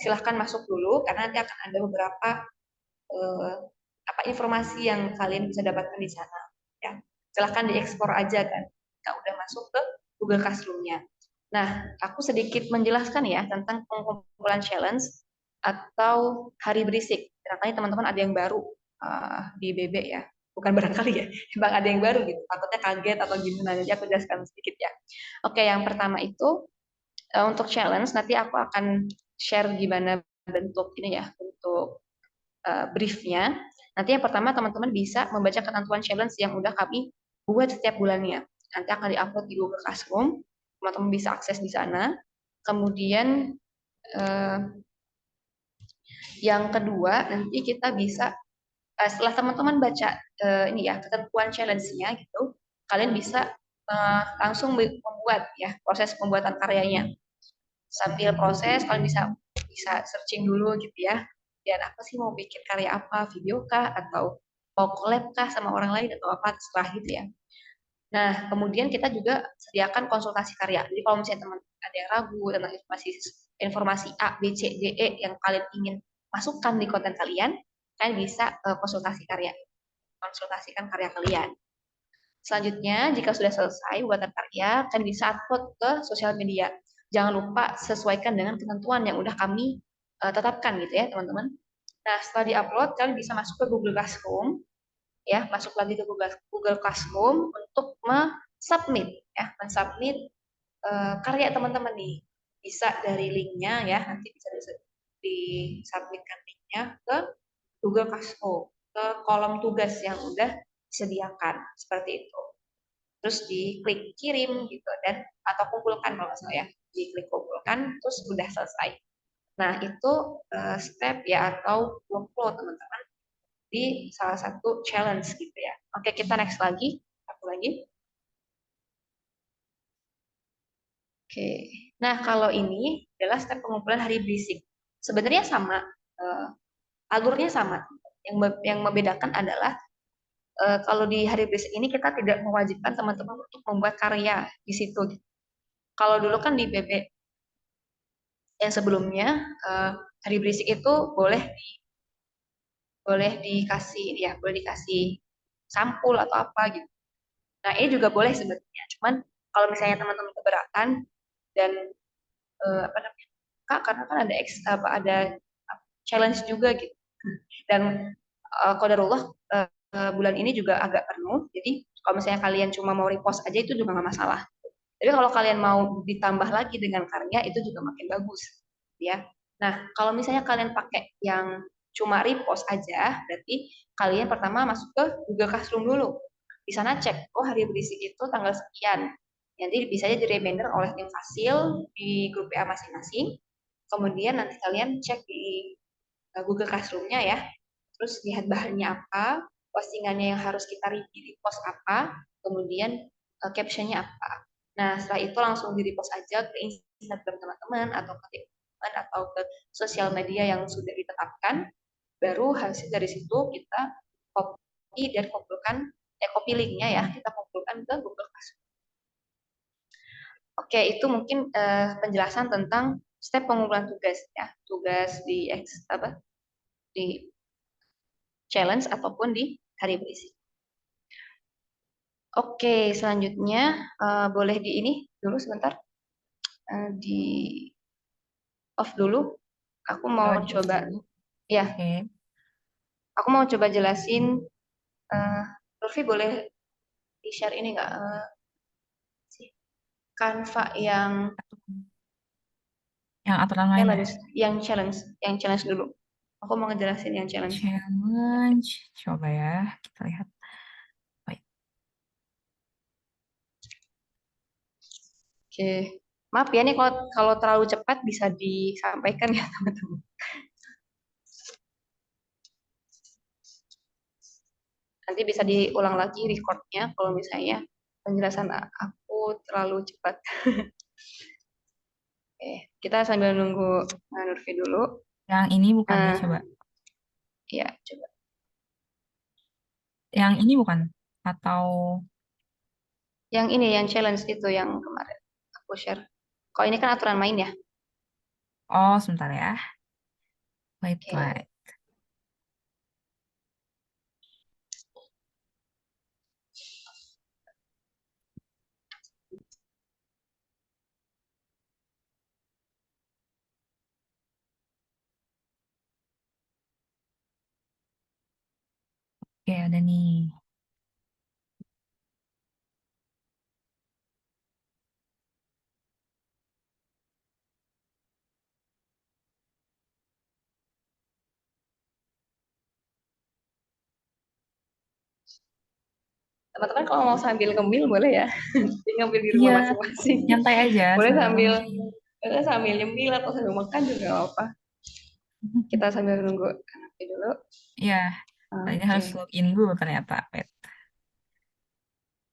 silahkan masuk dulu karena nanti akan ada beberapa informasi yang kalian bisa dapatkan di sana. Ya, silahkan diekspor aja kan. Kita udah masuk ke Google Classroom-nya. Nah, aku sedikit menjelaskan ya tentang pengumpulan challenge atau hari berisik. Barangkali teman-teman ada yang baru di BB ya. bukan barangkali ya, emang ada yang baru gitu. Takutnya kaget atau gimana. Jadi aku jelaskan sedikit ya. Oke, yang pertama itu untuk challenge nanti aku akan share gimana bentuk ini ya, bentuk briefnya. Nanti yang pertama teman-teman bisa membaca ketentuan challenge yang udah kami buat setiap bulannya. Nanti akan diupload di Google Classroom, teman-teman bisa akses di sana. Kemudian eh, yang kedua nanti kita bisa setelah teman-teman baca ini ya ketentuan challenge-nya gitu, kalian bisa langsung membuat ya proses pembuatan karyanya. Sambil proses kalian bisa bisa searching dulu gitu ya. Dan apa sih mau bikin karya apa, video kah atau mau collab kah sama orang lain atau apa terserah gitu ya. Nah, kemudian kita juga sediakan konsultasi karya. Jadi kalau misalnya teman ada yang ragu tentang informasi A, B, C, D, E yang kalian ingin masukkan di konten kalian, kalian bisa konsultasikan karya kalian. Selanjutnya, jika sudah selesai buatan karya, kalian bisa upload ke sosial media. Jangan lupa sesuaikan dengan ketentuan yang udah kami tetapkan gitu ya, teman-teman. Nah, setelah diupload, kalian bisa masuk ke Google Classroom, ya, masuk lagi ke Google Classroom untuk mensubmit, ya, mensubmit karya teman-teman nih. Bisa dari linknya ya, nanti bisa disubmitkan linknya ke Google Classroom, ke kolom tugas yang udah disediakan seperti itu. Terus diklik kirim gitu dan atau kumpulkan kalau nggak salah ya, diklik kumpulkan terus udah selesai. Nah itu step ya atau workflow teman-teman di salah satu challenge gitu ya. Oke kita next lagi, satu lagi. Oke, nah kalau ini adalah step pengumpulan hari berisik. Sebenarnya sama, alurnya sama. Yang membedakan adalah kalau di hari berisik ini kita tidak mewajibkan teman-teman untuk membuat karya di situ. Kalau dulu kan di BB yang sebelumnya hari berisik itu boleh dikasih sampul atau apa gitu. Nah ini juga boleh sebenarnya. Cuman kalau misalnya teman-teman keberatan dan apa namanya kak karena kan ada challenge juga gitu. Dan qadarullah bulan ini juga agak penuh. Jadi kalau misalnya kalian cuma mau repost aja itu juga nggak masalah. Tapi kalau kalian mau ditambah lagi dengan karya itu juga makin bagus, ya. Nah, kalau misalnya kalian pakai yang cuma repost aja, berarti kalian pertama masuk ke Google Classroom dulu. Di sana cek, oh hari berisik itu tanggal sekian. Nanti bisa aja di reminder oleh tim Fasil di grup PA masing-masing. Kemudian nanti kalian cek di Google Classroom-nya ya. Terus lihat bahannya apa, postingannya yang harus kita repost apa, kemudian captionnya apa. Nah, setelah itu langsung di-repost aja ke Instagram teman-teman atau ke teman atau ke sosial media yang sudah ditetapkan. Baru hasil dari situ kita copy dan copy linknya ya, kita kumpulkan ke Google Classroom. Oke, itu mungkin penjelasan tentang step pengumpulan tugas ya, tugas di challenge ataupun di hari berisik. Oke, selanjutnya boleh di ini dulu sebentar. Di off dulu. Aku mau coba ya. Oke. Aku mau coba jelasin Lutfi boleh di-share ini enggak Canva yang aturan lain ya? yang challenge dulu. Aku mau ngejelasin yang challenge. Challenge, coba ya, kita lihat. Baik. Oke, maaf ya nih kalau terlalu cepat bisa disampaikan ya teman-teman. Nanti bisa diulang lagi recordnya kalau misalnya penjelasan aku terlalu cepat. Oke, kita sambil nunggu Nurfi dulu. Yang ini bukan ya, coba. Ya, coba. Yang ini bukan? Atau Yang ini, yang challenge itu yang kemarin aku share. Kalau ini kan aturan main ya. oh sebentar ya. Wait, Oke. wait. Oke, ada nih. teman-teman kalau mau sambil ngemil boleh ya. Ngambil di Iya, rumah masing-masing. nyantai aja Boleh sambil sambil ngemil. sambil nyemil atau sambil makan juga nggak apa. Kita sambil nunggu anaknya dulu. Iya, tadinya Oke. harus login dulu ternyata, Pet.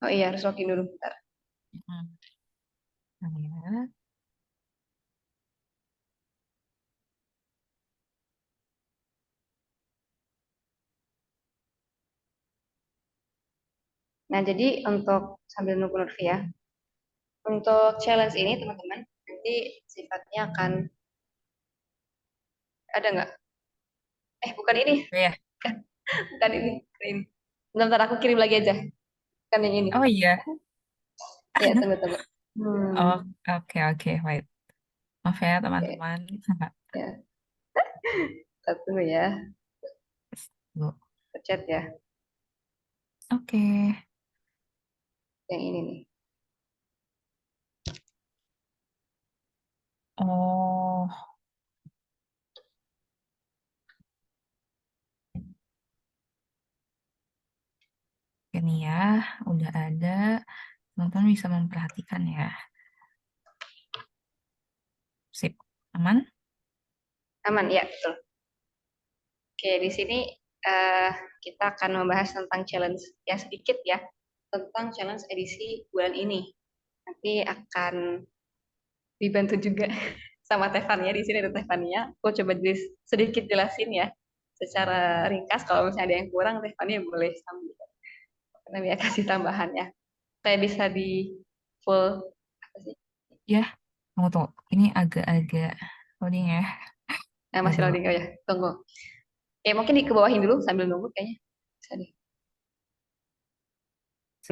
Oh iya, harus login dulu bentar. Hmm. Nah, ya. Nah, jadi untuk sambil nunggu Lutfi ya, untuk challenge ini teman-teman, nanti sifatnya akan ada nggak? Bukan ini, Oh ya. bukan ini, bukan ini. Bentar, aku kirim lagi aja. Kan yang ini. Oh iya. Ya, tunggu. Oh, oke, oke, wait. Maaf ya, Oke, teman-teman. ya. Tunggu ya, Bu. chat ya. Oke. Yang ini nih. Oh, ini ya. Udah ada. Teman-teman bisa memperhatikan ya. Sip. Aman? Aman ya, betul. Oke, di sini eh, kita akan membahas tentang challenge yang sedikit ya, tentang challenge edisi bulan ini. Nanti akan dibantu juga sama Tevania. Di sini ada Tevania. Aku coba sedikit jelasin ya, secara ringkas. Kalau misalnya ada yang kurang, Tevania boleh sambil karena dia kasih tambahan ya. Saya bisa di full apa sih? Ya. Tunggu. Ini agak-agak loading ya. Nah, Lihat masih dulu. loading. Oh ya, tunggu. Mungkin dikebawahin dulu sambil nunggu kayaknya. Bisa deh.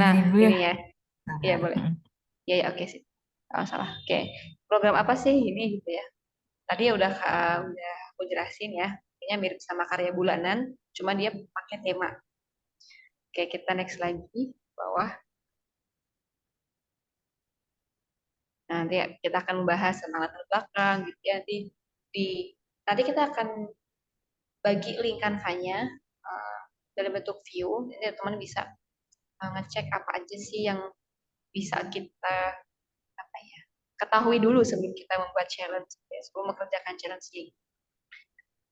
Nah, Segini dulu ya. ini ya. Iya, Sabar. boleh. Iya, ya, oke sih. Nggak masalah. Oke. Program apa sih ini gitu ya? Tadi udah aku jelasin ya. Kayaknya mirip sama karya bulanan, cuma dia pakai tema. Oke, kita next lagi bawah. Nanti kita akan membahas tentang latar belakang gitu ya. Di nanti kita akan bagi link Canva-nya dalam bentuk view. Jadi teman bisa ngecek apa aja sih yang bisa kita apa ya ketahui dulu sebelum kita membuat challenge, ya, sebelum mengerjakan challenge ini.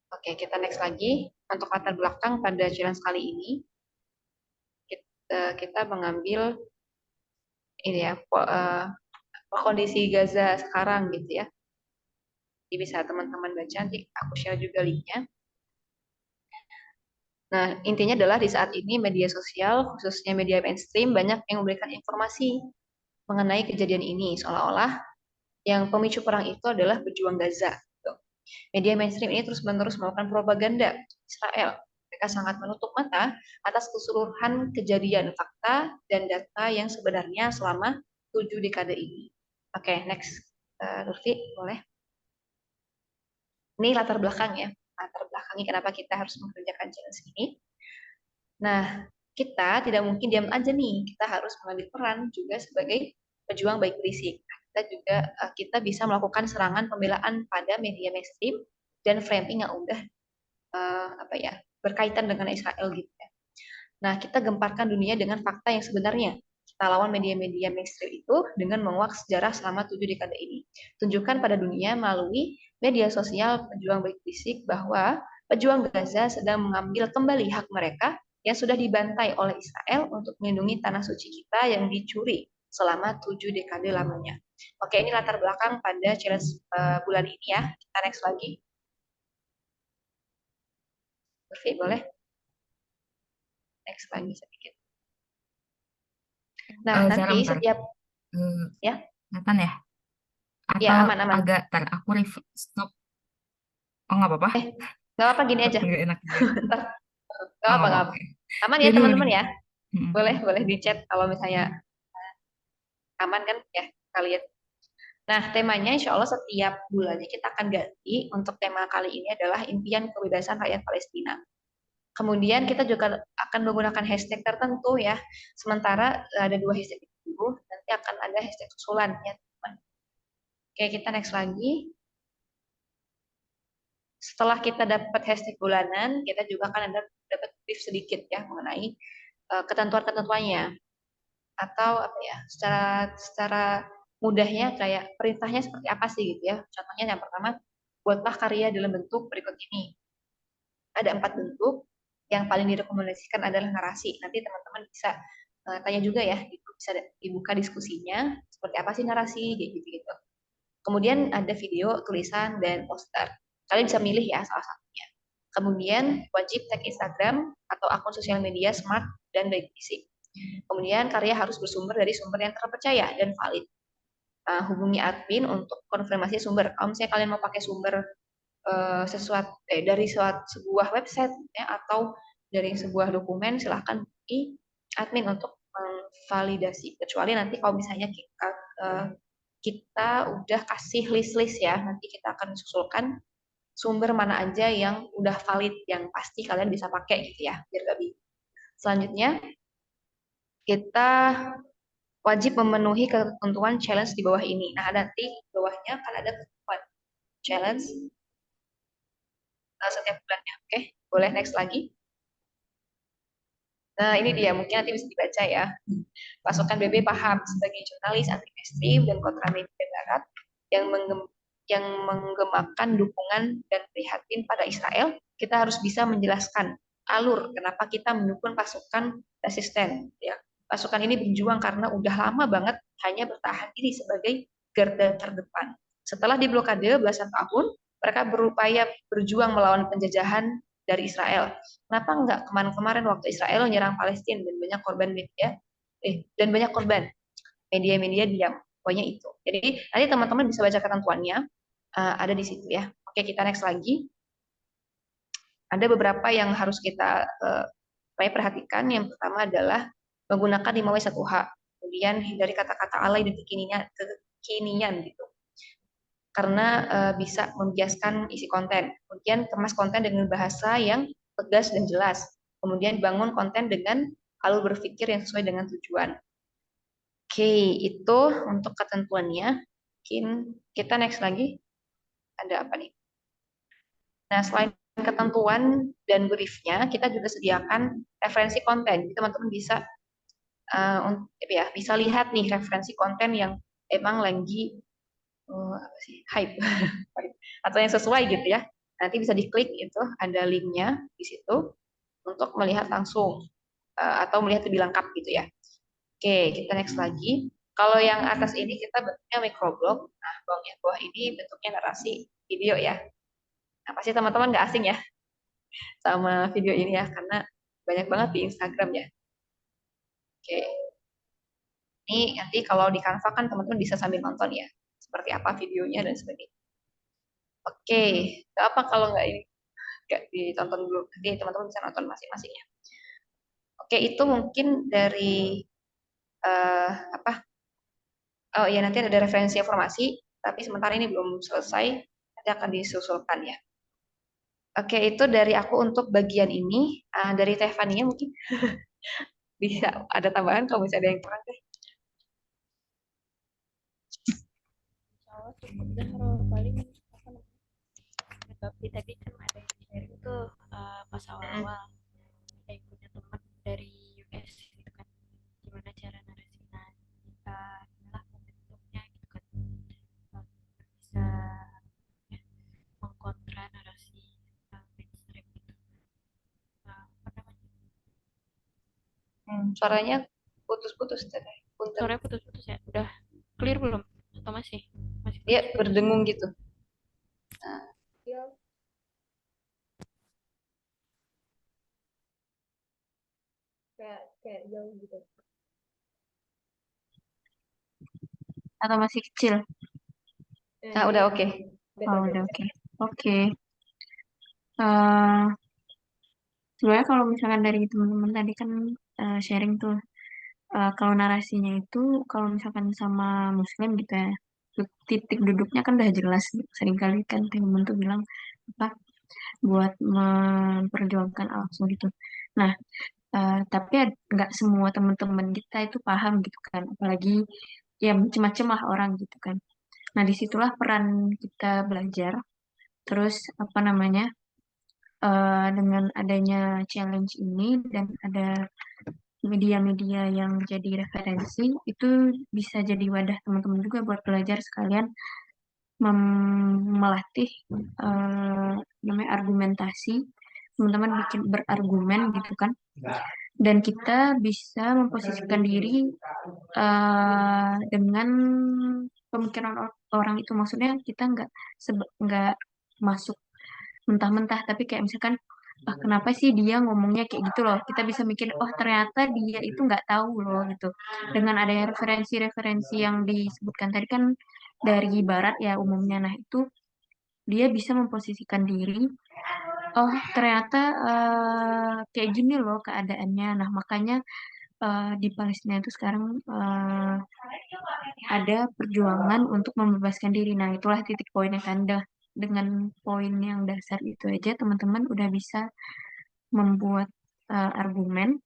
Oke, kita next lagi. Untuk latar belakang pada challenge kali ini, kita mengambil ini ya, kondisi Gaza sekarang gitu ya. Jadi bisa teman-teman baca, nanti aku share juga linknya. Nah, intinya adalah di saat ini media sosial, khususnya media mainstream, banyak yang memberikan informasi mengenai kejadian ini, seolah-olah yang pemicu perang itu adalah pejuang Gaza. Media mainstream ini terus-menerus melakukan propaganda Israel. Mereka sangat menutup mata atas keseluruhan kejadian, fakta, dan data yang sebenarnya selama 7 dekade ini. Oke, next. Lutfi, boleh? Ini latar belakang ya. Latar belakangnya kenapa kita harus mengerjakan challenge ini. Nah, kita tidak mungkin diam aja nih. Kita harus mengambil peran juga sebagai pejuang baik berisik. Kita bisa melakukan serangan pembelaan pada media mainstream dan framing yang udah berkaitan dengan Israel gitu ya. Nah, kita gemparkan dunia dengan fakta yang sebenarnya. Kita lawan media-media mainstream itu dengan menguak sejarah selama 7 dekade ini. Tunjukkan pada dunia melalui media sosial pejuang baik fisik bahwa pejuang Gaza sedang mengambil kembali hak mereka yang sudah dibantai oleh Israel untuk melindungi tanah suci kita yang dicuri selama 7 dekade lamanya. Oke, ini latar belakang pada challenge bulan ini ya. Kita next lagi. Oke, boleh? Next lagi sedikit. Nah, Zara, nanti bentar. setiap ya, Kelihatan ya? ya Atau aman. agak aku stop. Oh, nggak apa-apa. Nggak apa gini aja. Nggak enak. Ntar, Oh, nggak nggak apa. apa-apa. Aman ya Jadi teman-teman mending. ya. Boleh di chat kalau misalnya aman kan ya kalian. Nah, temanya insya Allah setiap bulannya kita akan ganti. Untuk tema kali ini adalah impian kebebasan rakyat Palestina. Kemudian kita juga akan menggunakan hashtag tertentu ya. Sementara ada 2 hashtag itu, nanti akan ada hashtag susulan ya teman. Oke, kita next lagi. Setelah kita dapat hashtag bulanan, kita juga akan dapat brief sedikit ya mengenai ketentuan-ketentuannya. atau apa ya, secara mudahnya kayak perintahnya seperti apa sih gitu ya. Contohnya yang pertama, buatlah karya dalam bentuk berikut ini. Ada 4 bentuk. Yang paling direkomendasikan adalah narasi. Nanti teman-teman bisa tanya juga ya, itu bisa dibuka diskusinya seperti apa sih narasi kayak gitu-gitu. Kemudian ada video, tulisan, dan poster. Kalian bisa milih ya salah satunya. Kemudian wajib tag Instagram atau akun sosial media smart dan baik isi. Kemudian karya harus bersumber dari sumber yang terpercaya dan valid. Hubungi admin untuk konfirmasi sumber. Kalau misalnya kalian mau pakai sumber dari sebuah website ya, atau dari sebuah dokumen, silahkan hubungi admin untuk validasi. Kecuali nanti kalau misalnya kita udah kasih list-list ya, nanti kita akan susulkan sumber mana aja yang udah valid, yang pasti kalian bisa pakai gitu ya, biar gak bingung. Selanjutnya, kita wajib memenuhi ketentuan challenge di bawah ini. Nah, nanti di bawahnya akan ada ketentuan challenge setiap bulannya. Oke, boleh next lagi. Nah, ini dia, mungkin nanti bisa dibaca ya. Pasukan BB paham sebagai jurnalis anti mainstream dan kontra media barat yang menggemakan dukungan dan prihatin pada Israel, kita harus bisa menjelaskan alur kenapa kita mendukung pasukan resisten. Ya, pasukan ini berjuang karena udah lama banget hanya bertahan diri sebagai garda terdepan. Setelah diblokade belasan tahun, mereka berupaya berjuang melawan penjajahan dari Israel. Kenapa enggak kemarin-kemarin waktu Israel menyerang Palestina dan banyak korban media diam. Pokoknya itu. Jadi nanti teman-teman bisa baca ketentuannya, ada di situ ya. Oke, kita next lagi. Ada beberapa yang harus kita perhatikan. Yang pertama adalah menggunakan 5W1H. Kemudian hindari kata-kata alay dan kekinian gitu. Karena bisa membiaskan isi konten. Kemudian kemas konten dengan bahasa yang tegas dan jelas. Kemudian bangun konten dengan alur berpikir yang sesuai dengan tujuan. Oke, itu untuk ketentuannya. Mungkin kita next lagi. Ada apa nih? Nah, selain ketentuan dan briefnya, kita juga sediakan referensi konten. Jadi teman-teman bisa bisa lihat nih referensi konten yang emang lagi hype atau yang sesuai gitu ya. Nanti bisa diklik itu, ada linknya di situ untuk melihat langsung atau melihat lebih lengkap gitu ya. Oke, kita next lagi. Kalau yang atas ini kita bentuknya microblog. Nah, bawah ini bentuknya narasi video ya. Nah, pasti teman-teman nggak asing ya sama video ini ya, karena banyak banget di Instagram ya. Oke. Ini nanti kalau di Canva kan teman-teman bisa sambil nonton ya, seperti apa videonya dan sebagainya. Oke, nggak apa kalau nggak ini nggak ditonton dulu, nanti teman-teman bisa nonton masing-masingnya. Oke, itu mungkin dari apa? Oh iya, nanti ada referensi informasi, tapi sementara ini belum selesai, nanti akan disusulkan ya. Oke, itu dari aku untuk bagian ini. Dari Teh Fania mungkin bisa ada tambahan kalau misalnya ada yang kurang deh. Insyaallah cukup dah Roh. Paling apa namanya, tapi tadi kan ada yang sharing tuh pas awal-awal yang punya teman dari US gitu kan, gimana cara narasi inilah membentuknya gitu kan, bisa ya, mengkontra narasi mainstream gitu. Apa namanya, Suaranya putus-putus tadi. suaranya putus-putus ya, udah clear belum atau masih Iya, putus-putus? berdengung gitu. Ya, kayak jauh gitu. Atau masih kecil? Nah, udah oke. Oh, udah oke. Oke. Eh, Sebenarnya kalau misalkan dari teman-teman tadi kan sharing tuh, kalau narasinya itu kalau misalkan sama Muslim gitu ya, titik duduknya kan udah jelas. Seringkali kan teman tuh bilang apa buat memperjuangkan al-Aqsa gitu. Nah, tapi nggak semua teman-teman kita itu paham gitu kan, apalagi ya macam-macam lah orang gitu kan. Nah, disitulah peran kita belajar. Terus apa namanya, dengan adanya challenge ini dan ada media-media yang jadi referensi itu bisa jadi wadah teman-teman juga buat belajar sekalian melatih namanya argumentasi. Teman-teman bikin berargumen gitu kan. Dan kita bisa memposisikan diri dengan pemikiran orang itu. Maksudnya kita nggak masuk mentah-mentah, tapi kayak misalkan kenapa sih dia ngomongnya kayak gitu loh, kita bisa mikir oh ternyata dia itu nggak tahu loh gitu. Dengan adanya referensi-referensi yang disebutkan tadi kan dari barat ya umumnya, nah itu dia bisa memposisikan diri, oh ternyata kayak gini loh keadaannya. Nah makanya di Palestina itu sekarang ada perjuangan untuk membebaskan diri. Nah, itulah titik poinnya kan. Dengan poin yang dasar itu aja, teman-teman udah bisa membuat argumen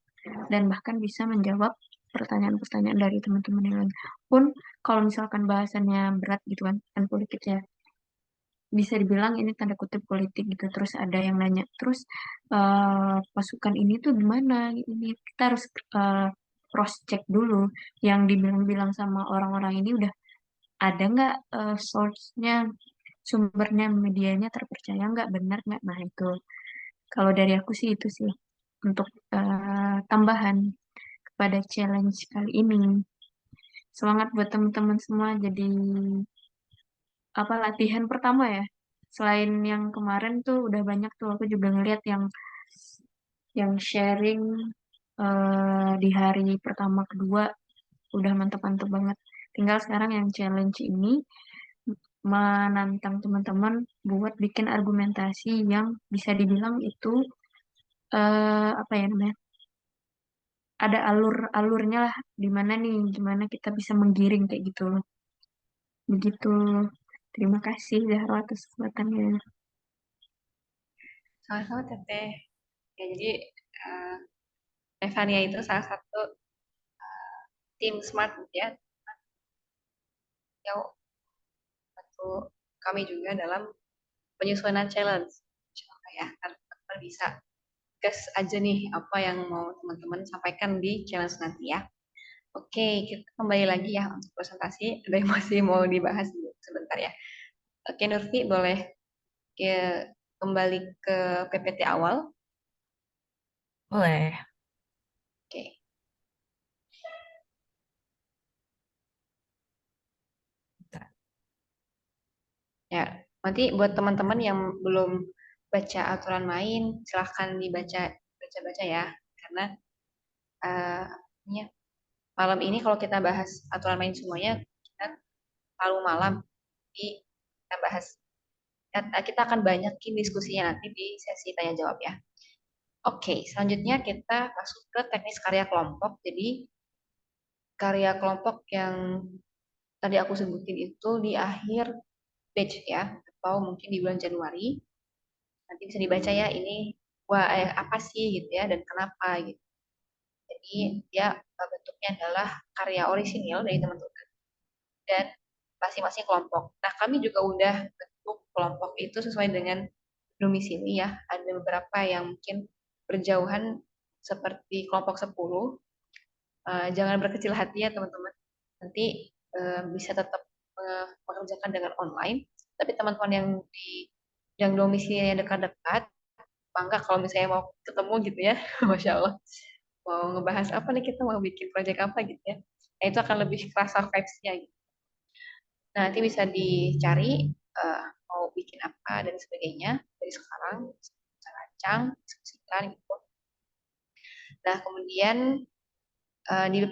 dan bahkan bisa menjawab pertanyaan-pertanyaan dari teman-teman yang lain. Pun kalau misalkan bahasannya berat gitu kan politik ya, bisa dibilang ini tanda kutip politik gitu. Terus ada yang nanya, terus pasukan ini tuh gimana? Ini kita harus cross check dulu yang dibilang-bilang sama orang-orang ini udah ada nggak source-nya, sumbernya, medianya terpercaya nggak, benar nggak? Nah itu kalau dari aku sih itu sih untuk tambahan kepada challenge kali ini. Semangat buat teman-teman semua. Jadi apa latihan pertama ya? Selain yang kemarin tuh udah banyak tuh aku juga ngeliat yang sharing di hari pertama kedua udah mantap-mantap banget. Tinggal sekarang yang challenge ini menantang teman-teman buat bikin argumentasi yang bisa dibilang itu apa ya namanya? Ada alur-alurnya lah di mana nih gimana kita bisa menggiring kayak gitu. Begitu. Terima kasih Zahra atas kesempatannya. Sama-sama Teteh. Ya, jadi Evania itu salah satu tim smart ya, yang bantu kami juga dalam penyusunan challenge. Coba ya, kan teman bisa gas aja nih apa yang mau teman-teman sampaikan di challenge nanti ya. Oke, kita kembali lagi ya untuk presentasi. Ada yang masih mau dibahas sebentar ya. Oke, Nurfi boleh kembali ke PPT awal. Boleh. Oke. Ya, nanti buat teman-teman yang belum baca aturan main, silahkan baca-baca ya. Karena uh, ya, malam ini kalau kita bahas aturan main semuanya, kita terlalu malam. Jadi kita bahas, kita akan banyakin diskusinya nanti di sesi tanya jawab ya. Oke, selanjutnya kita masuk ke teknis karya kelompok. Jadi karya kelompok yang tadi aku sebutin itu di akhir batch ya, atau mungkin di bulan Januari. Nanti bisa dibaca ya ini apa sih gitu ya dan kenapa gitu. Jadi dia bentuknya adalah karya orisinil dari teman-teman dan masing-masing kelompok. Nah, kami juga udah bentuk kelompok itu sesuai dengan domisili ya. Ada beberapa yang mungkin berjauhan seperti kelompok 10. Jangan berkecil hati ya teman-teman. Nanti bisa tetap mengerjakan dengan online. Tapi teman-teman yang domisilinya dekat-dekat, bangga kalau misalnya mau ketemu gitu ya, Masya Allah. Mau ngebahas apa nih, kita mau bikin project apa gitu ya. Nah, itu akan lebih kerasa vibes-nya gitu. Nah, nanti bisa dicari mau bikin apa dan sebagainya dari sekarang, bisa rancang, diskusikan gitu. Nah, kemudian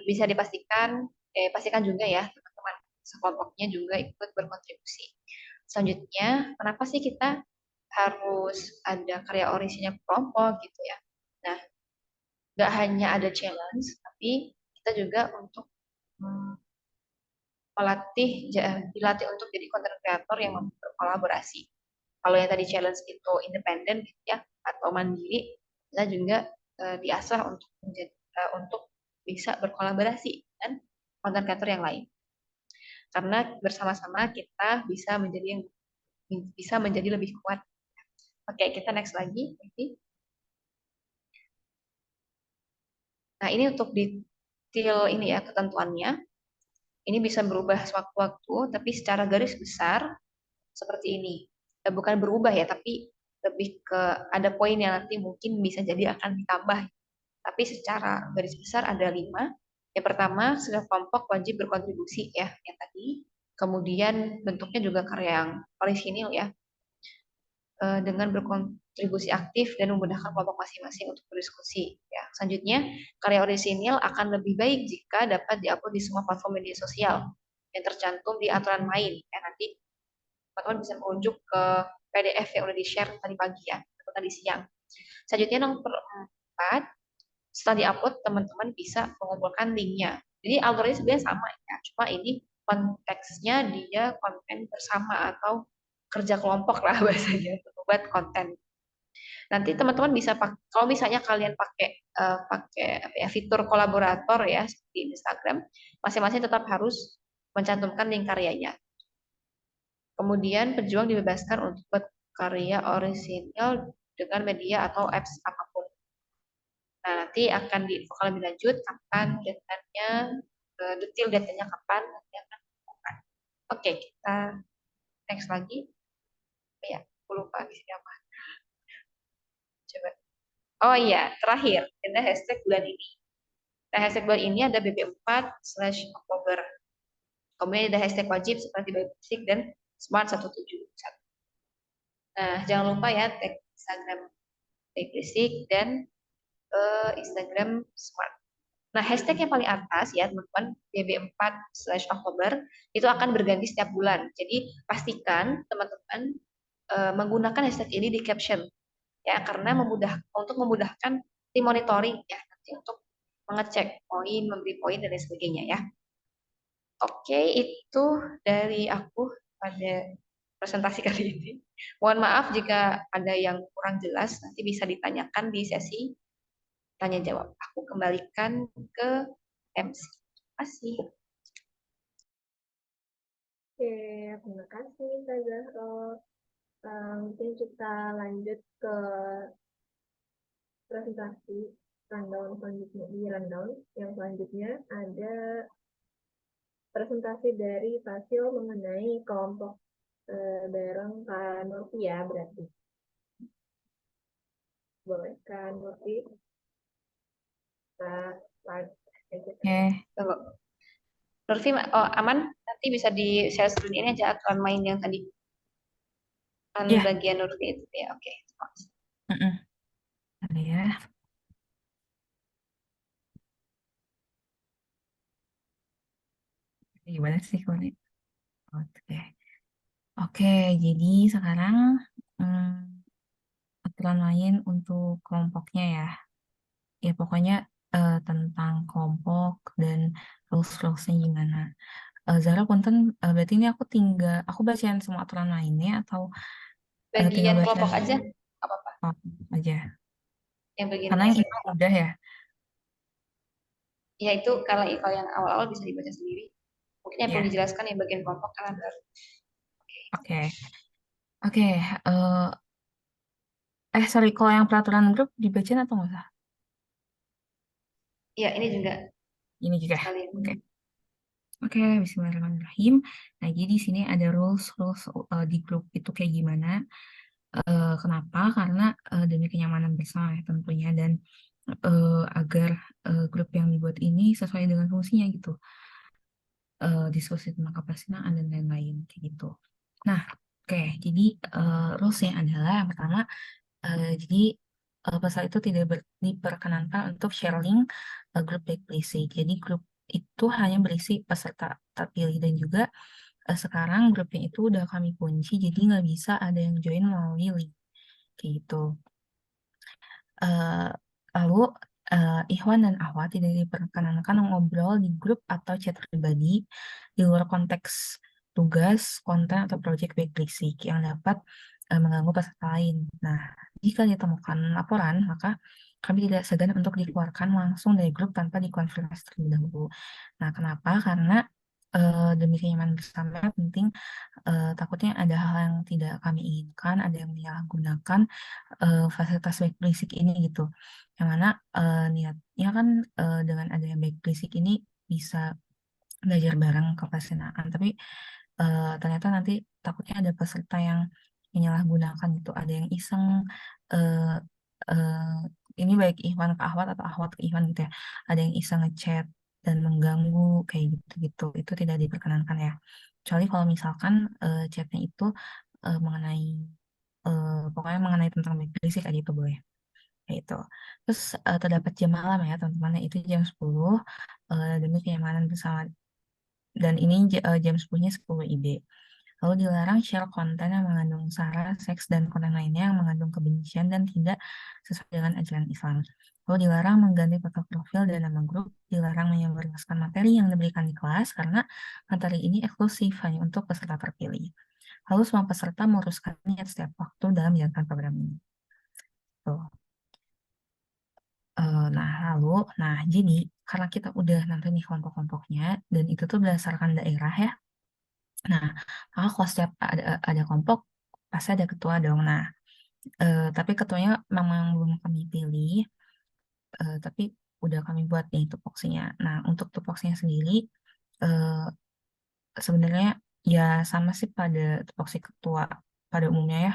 bisa pastikan juga ya teman-teman sekelompoknya juga ikut berkontribusi. Selanjutnya, kenapa sih kita harus ada karya orisinnya kelompok gitu ya? Nah, nggak hanya ada challenge, tapi kita juga untuk dilatih untuk jadi content creator yang berkolaborasi. Kalau yang tadi challenge itu independen gitu ya, atau mandiri, kita juga diasah untuk bisa berkolaborasi dengan content creator yang lain. Karena bersama-sama kita bisa menjadi lebih kuat. Oke, kita next lagi. Nah, ini untuk detail ini ya ketentuannya. Ini bisa berubah sewaktu-waktu, tapi secara garis besar seperti ini. Bukan berubah ya, tapi lebih ke ada poin yang nanti mungkin bisa jadi akan ditambah. Tapi secara garis besar ada 5. Yang pertama, setiap kelompok wajib berkontribusi ya, yang tadi. Kemudian bentuknya juga karya yang orisinil ya, dengan berkontribusi aktif dan memudahkan kelompok masing-masing untuk berdiskusi. Ya. Selanjutnya, karya orisinil akan lebih baik jika dapat diupload di semua platform media sosial yang tercantum di aturan main. Ya, nanti teman-teman bisa merujuk ke PDF yang udah di-share tadi pagi ya, atau tadi siang. Selanjutnya nomor 4, setelah diupload teman-teman bisa mengumpulkan linknya. Jadi alurnya sebenarnya sama ya, cuma ini konteksnya dia konten bersama atau kerja kelompok lah bahasanya untuk membuat konten. Nanti teman-teman bisa kalau misalnya kalian pakai apa ya, fitur kolaborator ya seperti Instagram, masing-masing tetap harus mencantumkan link karyanya. Kemudian pejuang dibebaskan untuk buat karya orisinal dengan media atau apps apapun. Nah, nanti akan diinfokan lebih lanjut kapan datanya, detail datanya kapan nanti akan diinfokan. Oke, kita next lagi. Ya, aku lupa di sini apa. Coba. Oh iya, terakhir ada hashtag bulan ini. Nah, hashtag bulan ini ada BB4/Oktober. Kemudian ada hashtag wajib seperti Basic dan Smart 171. Nah, jangan lupa ya tag Instagram Basic dan Instagram Smart. Nah, hashtag yang paling atas ya teman-teman, BB4/Oktober, itu akan berganti setiap bulan. Jadi pastikan teman-teman menggunakan hashtag ini di caption ya, karena untuk memudahkan tim monitoring ya, nanti untuk mengecek poin, memberi poin dan lain sebagainya ya. Oke, itu dari aku pada presentasi kali ini. Mohon maaf jika ada yang kurang jelas, nanti bisa ditanyakan di sesi tanya jawab. Aku kembalikan ke MC. Terima kasih. Oke, terima kasih Kak Zahro. Mungkin kita lanjut ke presentasi rundown selanjutnya. Di rundown yang selanjutnya ada presentasi dari Fasil mengenai kelompok bareng Kak Nurfi ya berarti. Boleh Kak Nurfi? Oke. Tunggu. Nurfi, aman? Nanti bisa di share screen ini aja aturan main yang tadi. Ya. Bagian Nurfi itu ya, oke. Ada ya. Gimana sih kalau ini? Oke. Oke, jadi sekarang aturan main untuk kelompoknya ya. Ya pokoknya tentang kelompok dan rules-rulesnya gimana. Zara, punten, berarti ini aku bacain semua aturan mainnya atau tinggal Bagian baca kelompok aja, apa-apa. aja. Yang bagian Karena yang kelompok. itu udah ya. Ya itu kalau yang awal-awal bisa dibaca sendiri. Mungkin yang perlu Ya. dijelaskan yang bagian kelompok karena baru. Oke. Sorry, kalau yang peraturan grup dibacain atau nggak usah? Iya, ini juga. Ini juga. Sekalian. Oke, bismillahirrahmanirrahim. Nah, jadi di sini ada rules di grup itu kayak gimana. Kenapa? Karena demi kenyamanan bersama ya tentunya, dan agar grup yang dibuat ini sesuai dengan fungsinya gitu. Diskusi tentang kepastian dan lain-lain kayak gitu. Nah, oke, jadi rulesnya adalah yang pertama, jadi pasal itu tidak diperkenankan untuk share link grup backplace. Jadi grup itu hanya berisi peserta terpilih, dan juga sekarang grupnya itu udah kami kunci, jadi nggak bisa ada yang join melalui link kayak gitu. Lalu Ikhwan dan Ahwat tidak diperkenankan ngobrol di grup atau chat pribadi di luar konteks tugas, konten, atau project basic yang dapat mengganggu peserta lain. Nah, jika ditemukan laporan, maka kami tidak segan untuk dikeluarkan langsung dari grup tanpa dikonfirmasi terlebih dahulu. Nah, kenapa? Karena demi kenyamanan bersama penting, takutnya ada hal yang tidak kami inginkan, ada yang menyalahgunakan fasilitas baik berisik ini gitu. Yang mana niatnya kan dengan adanya baik berisik ini bisa belajar bareng kepesertaan, tapi ternyata nanti takutnya ada peserta yang menyalahgunakan gitu, ada yang iseng, eh, eh, ini baik Ikhwan ke Ahwat atau Ahwat ke Ikhwan gitu ya, ada yang iseng ngechat dan mengganggu kayak gitu-gitu, itu tidak diperkenankan ya. Kecuali kalau misalkan chatnya itu mengenai pokoknya mengenai tentang baik berisik aja itu boleh. Kayak itu. Terus terdapat jam malam ya teman-teman, itu jam 10 demi kenyamanan bersama, dan ini jam 10-nya 10 IB. Lalu dilarang share konten yang mengandung sara, seks, dan konten lainnya yang mengandung kebencian dan tidak sesuai dengan ajaran Islam. Lalu dilarang mengganti foto profil dan nama grup, dilarang menyebarluaskan materi yang diberikan di kelas karena materi ini eksklusif hanya untuk peserta terpilih. Lalu semua peserta menguruskan niat setiap waktu dalam menjalankan program ini. Tuh. Nah, jadi karena kita udah nanti nih kelompok-kelompoknya, dan itu tuh berdasarkan daerah ya. Nah, maka kalau setiap ada kelompok, pasti ada ketua dong. Nah, tapi ketuanya memang belum kami pilih, tapi udah kami buat nih tupoksinya. Nah, untuk tupoksinya sendiri, eh, sebenarnya ya sama sih pada tupoksi ketua pada umumnya ya,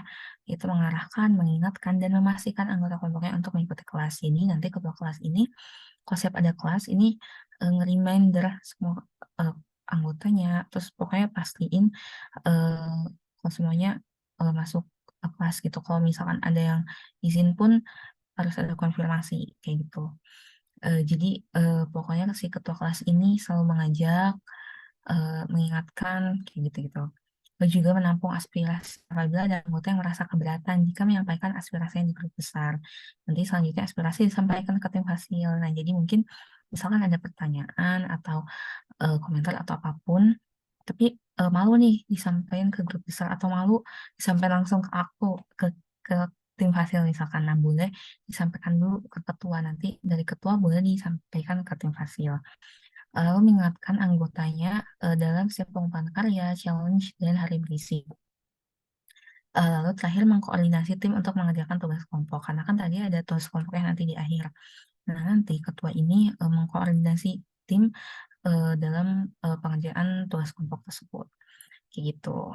itu mengarahkan, mengingatkan, dan memastikan anggota kelompoknya untuk mengikuti kelas ini. Nanti ketua kelas ini, kalau siap ada kelas ini, nge-reminder semua eh, anggotanya, terus pokoknya pastiin kalau semuanya masuk ke kelas gitu. Kalau misalkan ada yang izin pun harus ada konfirmasi kayak gitu. Jadi pokoknya si ketua kelas ini selalu mengajak, mengingatkan kayak gitu-gitu. Lalu juga menampung aspirasi apabila ada anggota yang merasa keberatan jika menyampaikan aspirasinya di grup besar. Nanti selanjutnya aspirasi disampaikan ke tim hasil. Nah, jadi mungkin misalkan ada pertanyaan atau komentar atau apapun, tapi malu nih disampaikan ke grup besar atau malu disampaikan langsung ke aku, ke tim hasil misalkan. Nah, boleh disampaikan dulu ke ketua, nanti dari ketua boleh disampaikan ke tim hasil. Lalu mengingatkan anggotanya dalam setiap pengumpulan karya, challenge, dan hari berisi. Lalu terakhir mengkoordinasi tim untuk mengerjakan tugas kelompok, karena kan tadi ada tugas kelompoknya nanti di akhir. Nah, nanti ketua ini mengkoordinasi tim dalam pengerjaan tugas kelompok tersebut. Kayak gitu.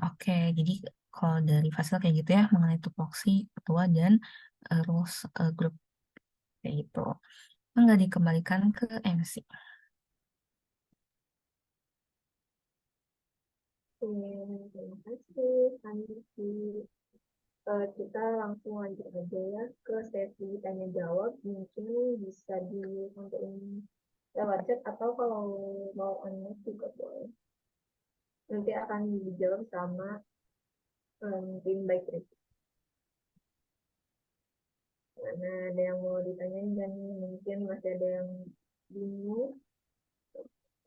Oke, jadi kalau dari Fasil kayak gitu ya, mengenai tupoksi, ketua, dan rules grup kayak gitu. Enggak dikembalikan ke MC. Terima kasih, Santi. Kita langsung lanjut aja ya ke sesi tanya jawab. Mungkin bisa disampaikan lewat chat atau kalau mau online juga boleh. Nanti akan dijawab sama tim baik Riki. Karena ada yang mau ditanyain dan mungkin masih ada yang bingung.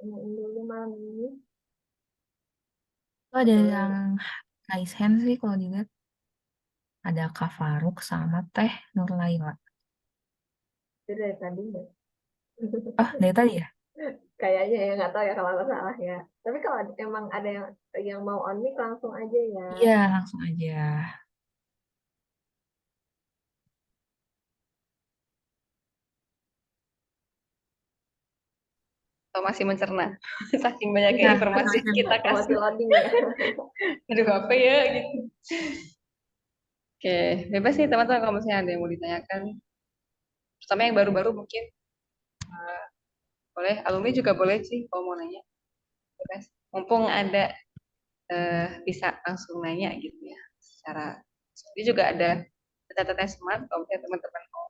Tanyain dulu malam ini. Ada Atau yang raise hand sih kalau dilihat. Ada Kak Faruk sama Teh Nurlaila. itu dari tadi ya. Oh, dari tadi ya? Kayaknya ya nggak tahu ya kalau salah ya. Tapi kalau emang ada yang mau on mic langsung aja ya. Iya, langsung aja. Atau masih mencerna. Saking banyaknya Iya, informasi yang kita Oh, masih kasih. loading ya. Aduh, apa ya gitu. Oke, bebas sih teman-teman kalau misalnya ada yang mau ditanyakan. Terutama yang baru-baru mungkin boleh, alumni juga boleh sih kalau mau nanya. Bebas. Mumpung ada bisa langsung nanya gitu ya. Secara ini juga ada catatan smart kalau misalnya teman-teman mau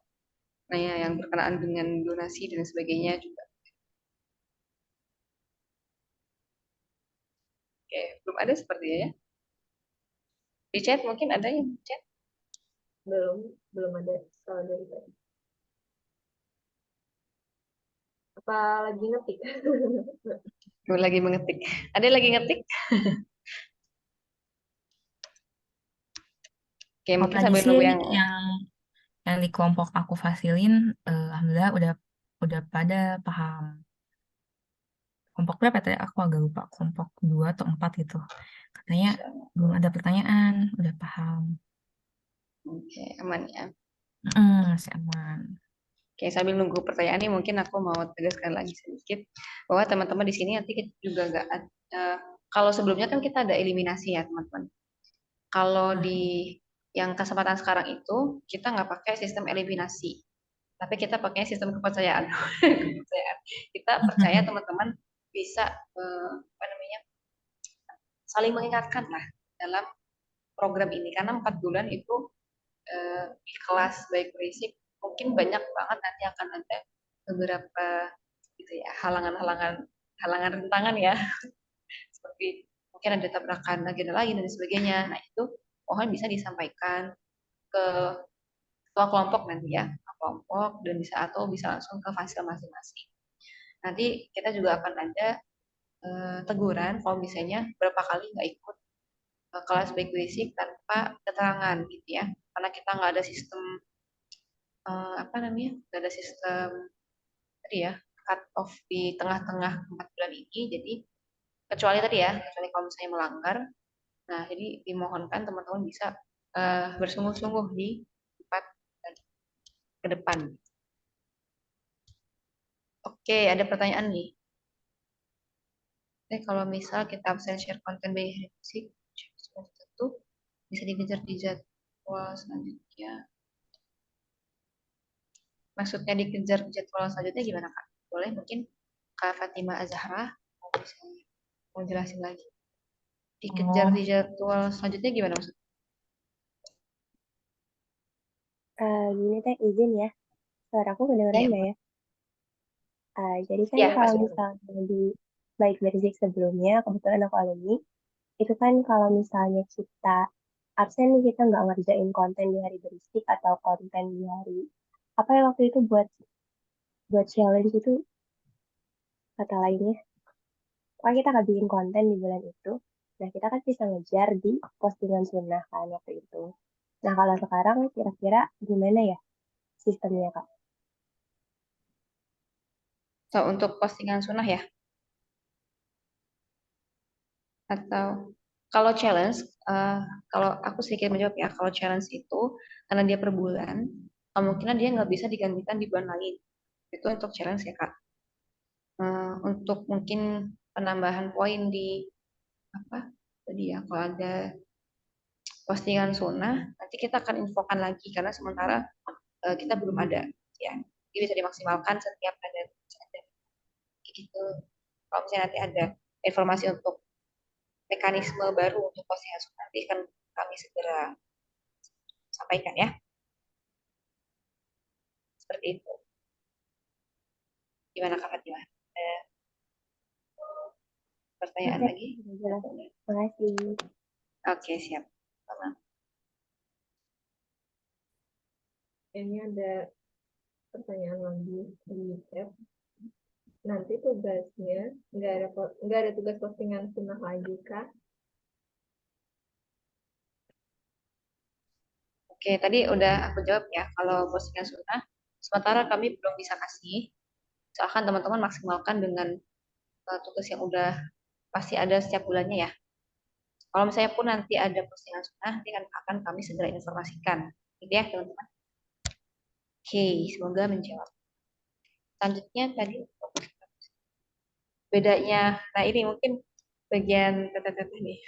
nanya yang berkenaan dengan donasi dan sebagainya juga. Oke, belum ada sepertinya ya. Di chat mungkin ada yang di chat. Belum ada kalau dari tadi. Apa lagi ngetik? Lagi mengetik. Ada yang lagi ngetik? Oke, Kalau mungkin tadi sambil sih nunggu yang yang di kelompok aku fasilin, alhamdulillah udah pada paham. kelompok berapa tadi? Aku agak lupa. Kelompok 2 atau 4 gitu. Katanya belum ada pertanyaan, udah paham. Oke, aman ya. Masih aman. Oke, sambil nunggu pertanyaan ini mungkin aku mau tegaskan lagi sedikit bahwa teman-teman di sini nanti kita juga nggak kalau sebelumnya kan kita ada eliminasi ya teman-teman. Kalau di yang kesempatan sekarang itu kita nggak pakai sistem eliminasi, tapi kita pakai sistem kepercayaan. Kepercayaan. Kita percaya teman-teman bisa apa namanya saling mengingatkan lah dalam program ini karena 4 bulan itu di kelas baik berisik mungkin banyak banget nanti akan ada beberapa gitu ya halangan rintangan ya seperti mungkin ada tabrakan agenda lain dan sebagainya. Nah itu mohon bisa disampaikan ke ketua kelompok nanti ya kelompok dan bisa atau bisa langsung ke fasil masing-masing. Nanti kita juga akan ada teguran kalau misalnya berapa kali nggak ikut kelas baik basic tanpa keterangan gitu ya karena kita nggak ada sistem apa namanya nggak ada sistem tadi ya cut off di tengah-tengah 4 bulan ini jadi kecuali kalau misalnya melanggar nah jadi dimohonkan teman-teman bisa bersungguh-sungguh di 4 bulan ke depan. Oke, ada pertanyaan nih. Kalau misal kita absen share konten by musik itu bisa dikejar di jadwal selanjutnya. Maksudnya dikejar jadwal selanjutnya gimana Kak? Boleh mungkin Kak Fatima Azhara mau jelasin lagi. Dikejar di jadwal selanjutnya gimana maksudnya? Gini teh izin ya, suara aku kedengeran Iya, nggak ya? Jadi kan iya kalau masuk. misalnya di baik basic sebelumnya, kebetulan aku alumni, itu kan kalau misalnya kita absen nih kita nggak ngerjain konten di hari berisik atau konten di hari apa ya waktu itu buat challenge itu kata lainnya. Pokoknya kita nggak bikin konten di bulan itu. Nah kita kan bisa ngejar di postingan sunnah kan waktu itu. Nah kalau sekarang kira-kira gimana ya sistemnya Kak? So, untuk postingan sunnah ya? Atau kalau challenge, kalau aku sedikit menjawab ya, kalau challenge itu karena dia per bulan, kemungkinan dia nggak bisa digantikan di bulan lain. Itu untuk challenge ya Kak. Untuk mungkin penambahan poin di apa tadi ya, kalau ada postingan sunnah, nanti kita akan infokan lagi karena sementara kita belum ada ya. Jadi bisa dimaksimalkan setiap ada gitu. Kalau misalnya nanti ada informasi untuk mekanisme baru untuk postingan sunnah, nanti kan kami segera sampaikan ya. Seperti itu. Gimana Kak Fatima? Ada pertanyaan Oke, lagi? jelas. Makasih. Oke, siap. Sama. Ini ada pertanyaan lagi di chat. Nanti tugasnya nggak ada tugas postingan sunnah lagi kah? Oke, tadi udah aku jawab ya. Kalau postingan sunnah, sementara kami belum bisa kasih. Misalkan teman-teman maksimalkan dengan tugas yang udah pasti ada setiap bulannya ya. Kalau misalnya pun nanti ada postingan sunnah, nanti akan kami segera informasikan. Gitu ya teman-teman. Oke, semoga menjawab. Selanjutnya tadi bedanya, nah ini mungkin bagian tete-tete nih.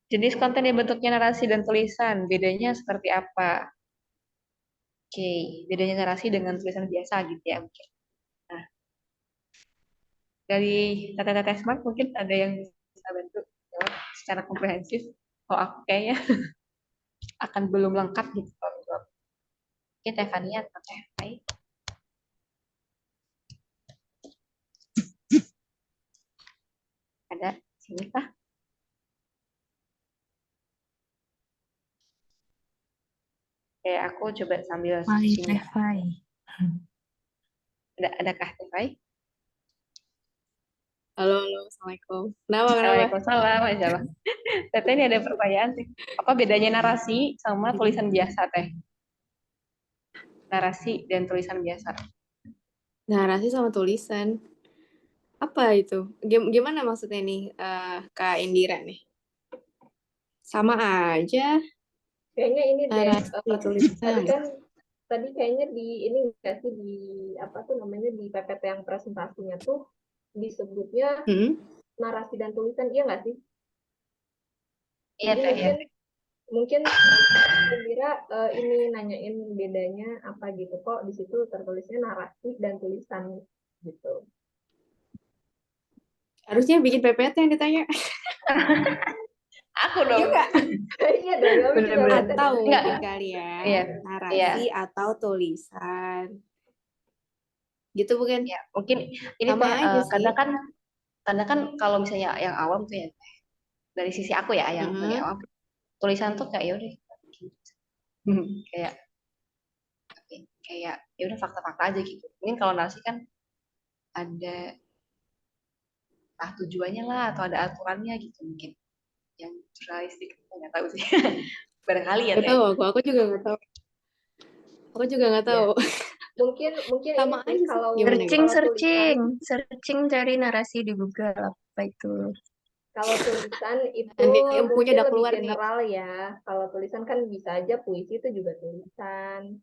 Jenis konten yang bentuknya narasi dan tulisan, bedanya seperti apa? Oke, bedanya narasi dengan tulisan biasa gitu ya mungkin. Nah, dari tete-tete smart mungkin ada yang bisa bantu jawab secara komprehensif. Kalau aku kayaknya akan belum lengkap gitu kalau jawab. Oke, Tevania atau Tevai. Ada sini kah? Oke, aku coba sambil Hai, switching ya. Teh. Adakah Tevai? Halo, Assalamualaikum. Kenapa? Waalaikumsalam, Masya Allah. Teteh ini ada pertanyaan sih. Apa bedanya narasi sama tulisan biasa, Teh? Narasi dan tulisan biasa. Narasi sama tulisan. Apa itu? Gimana maksudnya nih, Kak Indira nih? Sama aja Kayaknya ini deh, narasi tadi tulisan. kan tadi kayaknya di ini nggak sih di apa tuh namanya di PPT yang presentasinya tuh disebutnya Hmm? narasi dan tulisan, iya nggak sih? Iya Jadi teh ya. mungkin mungkin kira ini nanyain bedanya apa gitu, kok di situ tertulisnya narasi dan tulisan gitu. Harusnya bikin PPT yang ditanya. Aku Iya dong. nggak? Iya dong, kamu juga Bener-bener. PPT Atau dong. Enggak. mungkin kali ya, Iya. Iya. narasi atau tulisan. Gitu bukan? Ya, mungkin ini Sama teh aja sih. kadang kan kalau misalnya yang awam tuh ya dari sisi aku ya yang sebagai Heeh. awam tulisan tuh kayak ya udah kayak kayak ya udah fakta-fakta aja gitu. Mungkin kalau narasi kan ada tujuannya lah atau ada aturannya gitu mungkin yang jurnalistik nggak tahu sih. Barangkali ya Gak teh. tahu aku juga nggak tahu. Aku juga nggak Ya, tahu. mungkin ini Sama sih aja sih. kalau Gimana Searching, gitu? kalau tulisan searching, searching cari narasi di Google apa itu. kalau tulisan itu Nanti yang punya mungkin udah lebih keluar nih. general ya. Kalau tulisan kan bisa aja puisi itu juga tulisan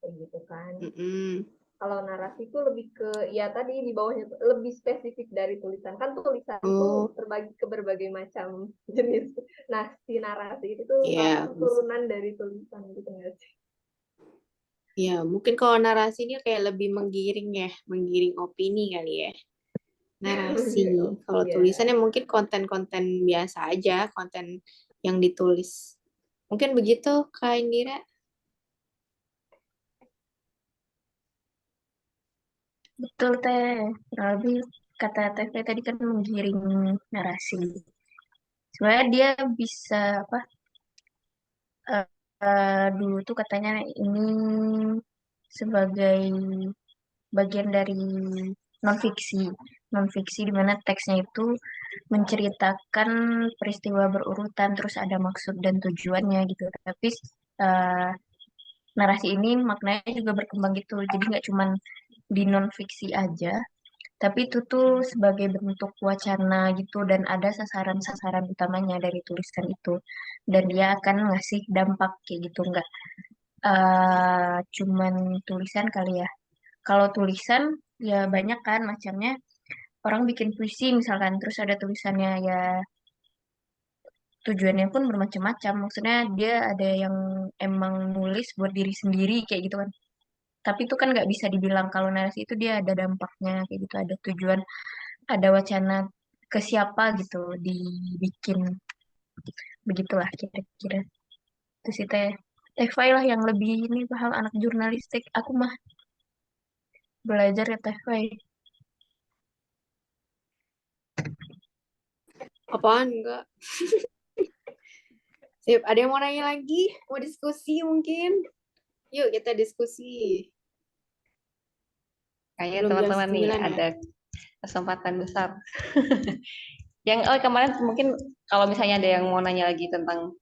kayak gitu kan. Mm-mm. Kalau narasi itu lebih ke ya tadi di bawahnya lebih spesifik dari tulisan. Kan tulisan tuh Oh, terbagi ke berbagai macam jenis. Nah, si narasi itu tuh iya. salah satu turunan dari tulisan gitu nggak sih? Ya, mungkin kalau narasi ini kayak lebih menggiring ya, menggiring opini kali ya. Narasi. Kalau Iya. tulisannya mungkin konten-konten biasa aja, konten yang ditulis. Mungkin begitu, Kak Indira. Betul teh. Kurang lebih kata teh tadi kan menggiring narasi. Sebenarnya dia bisa apa? eh, dulu tuh katanya ini sebagai bagian dari non-fiksi. Non-fiksi di mana teksnya itu menceritakan peristiwa berurutan, terus ada maksud dan tujuannya gitu. Tapi eh, narasi ini maknanya juga berkembang gitu. Jadi nggak cuman di non-fiksi aja, tapi itu tuh sebagai bentuk wacana gitu dan ada sasaran-sasaran utamanya dari tulisan itu. Dan dia akan ngasih dampak kayak gitu, nggak cuman tulisan kali ya. Kalau tulisan ya banyak kan macamnya. Orang bikin puisi misalkan terus ada tulisannya ya tujuannya pun bermacam-macam. Maksudnya dia ada yang emang nulis buat diri sendiri kayak gitu kan. Tapi itu kan nggak bisa dibilang kalau narasi itu dia ada dampaknya kayak gitu, ada tujuan, ada wacana ke siapa gitu dibikin. Begitulah kira-kira. Itu sih teh Fai lah yang lebih ini paham anak jurnalistik. Aku mah belajar ya teh Fai. Apaan enggak? Sip, ada yang mau nanya lagi? Mau diskusi mungkin? Yuk kita diskusi. Kayaknya Belum jam teman-teman nih 9 ya? ada kesempatan besar. Yang kemarin mungkin kalau misalnya ada yang mau nanya lagi tentang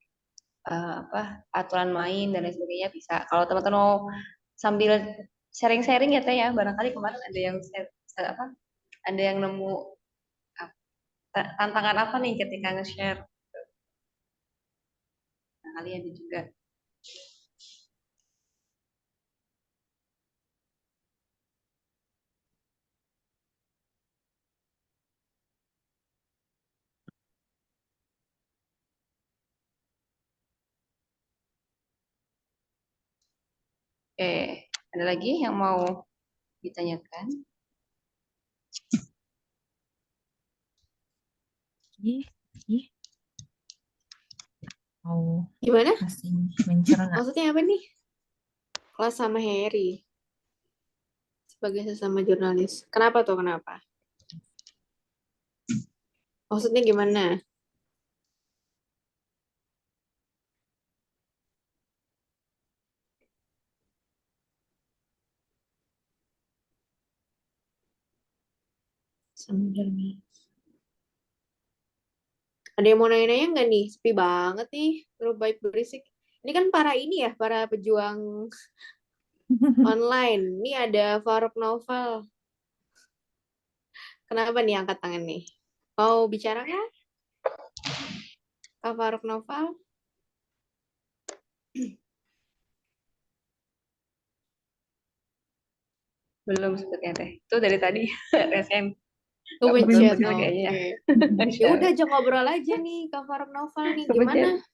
apa aturan main dan lain sebagainya bisa. Kalau teman-teman mau sambil sharing-sharing ya teh ya, barangkali kemarin ada yang apa? Ada yang nemu tantangan apa nih ketika nge-share. Barangkali ada juga. Oke, ada lagi yang mau ditanyakan? Ih, ih, mau Gimana? masih mencerna. Maksudnya apa nih? Kelas sama Harry sebagai sesama jurnalis. Kenapa tuh? Kenapa? Maksudnya gimana? Sama jurnalis. Ada yang mau nanya-nanya nggak nih? Sepi banget nih. Terlalu baik berisik. Ini kan para ini ya, para pejuang online. Ini ada Faruk Novel. Kenapa nih angkat tangan nih? Mau bicara nggak? Kak Faruk Noval? Belum sepertinya teh. Itu dari tadi resen. Belum Kepencet. betul Oke. kayaknya. Ya Insya udah Allah. ajak ngobrol aja nih Kak Faruk Noval nih. Kepencet.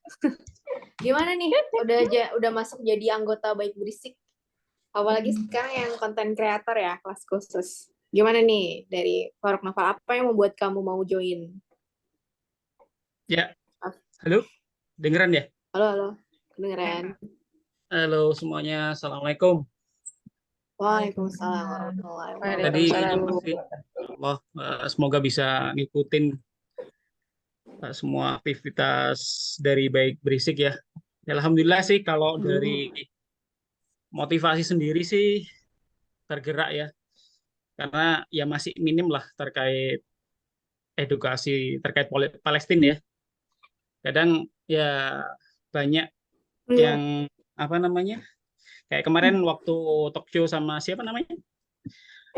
Gimana nih? Udah masuk jadi anggota Baik Berisik. Apalagi sekarang yang konten kreator ya, kelas khusus. Gimana nih dari Faruk Noval? Apa yang membuat kamu mau join? Ya, halo, dengeran ya? Halo, kedengeran. Halo semuanya, assalamualaikum. Waalaikumsalam warahmatullahi Tadi Waalaikumsalam. masih Allah, semoga bisa ngikutin semua aktivitas dari Baik Berisik ya. Ya, alhamdulillah sih kalau dari motivasi sendiri sih tergerak ya, karena ya masih minim lah terkait edukasi terkait Palestina ya. Kadang ya banyak yang apa namanya, kayak kemarin waktu talk show sama siapa namanya,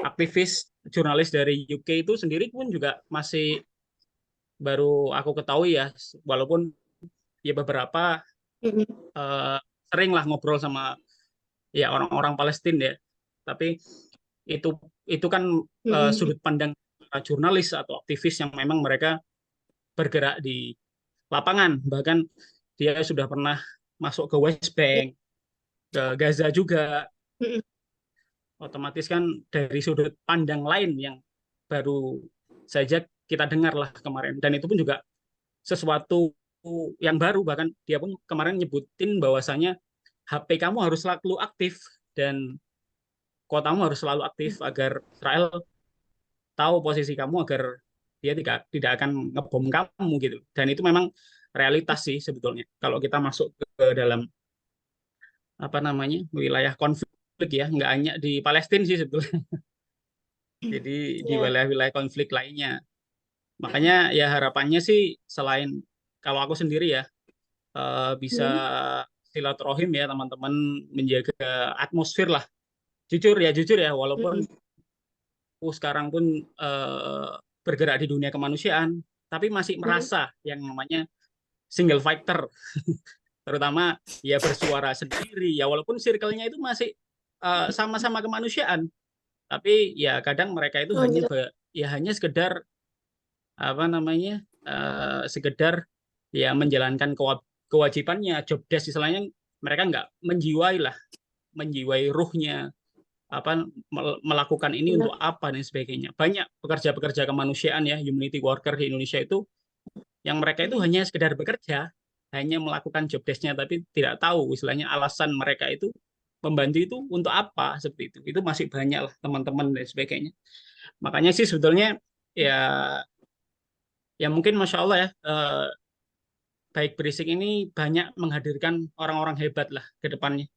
aktivis jurnalis dari UK itu sendiri pun juga masih baru aku ketahui ya, walaupun ya beberapa eh, sering lah ngobrol sama ya orang-orang Palestina ya, tapi itu itu kan sudut pandang jurnalis atau aktivis yang memang mereka bergerak di lapangan, bahkan dia sudah pernah masuk ke West Bank, ke Gaza juga. Otomatis kan dari sudut pandang lain yang baru saja kita dengar lah kemarin, dan itu pun juga sesuatu yang baru. Bahkan dia pun kemarin nyebutin bahwasanya HP kamu harus selalu aktif dan kotamu harus selalu aktif agar Israel tahu posisi kamu, agar dia tidak akan ngebom kamu gitu. Dan itu memang realitas sih sebetulnya kalau kita masuk ke dalam apa namanya wilayah konflik ya, nggak hanya di Palestina sih sebetulnya. Jadi di wilayah-wilayah konflik lainnya. Makanya ya harapannya sih, selain kalau aku sendiri ya bisa silaturahim ya teman-teman, menjaga atmosfer lah. Jujur ya, walaupun aku sekarang pun bergerak di dunia kemanusiaan, tapi masih merasa yang namanya single fighter, terutama ya bersuara sendiri ya, walaupun circle-nya itu masih sama-sama kemanusiaan, tapi ya kadang mereka itu hanya sekedar apa namanya sekedar ya menjalankan kewajibannya, job desk istilahnya. Mereka nggak menjiwai ruhnya, apa melakukan ini untuk apa dan sebagainya. Banyak pekerja-pekerja kemanusiaan ya, humanity worker di Indonesia itu, yang mereka itu hanya sekedar bekerja, hanya melakukan job desk-nya, tapi tidak tahu istilahnya alasan mereka itu membantu itu untuk apa, seperti itu. Itu masih banyak lah teman-teman dan sebagainya. Makanya sih sebetulnya ya mungkin Masya Allah ya, Baik Berisik ini banyak menghadirkan orang-orang hebat lah ke depannya.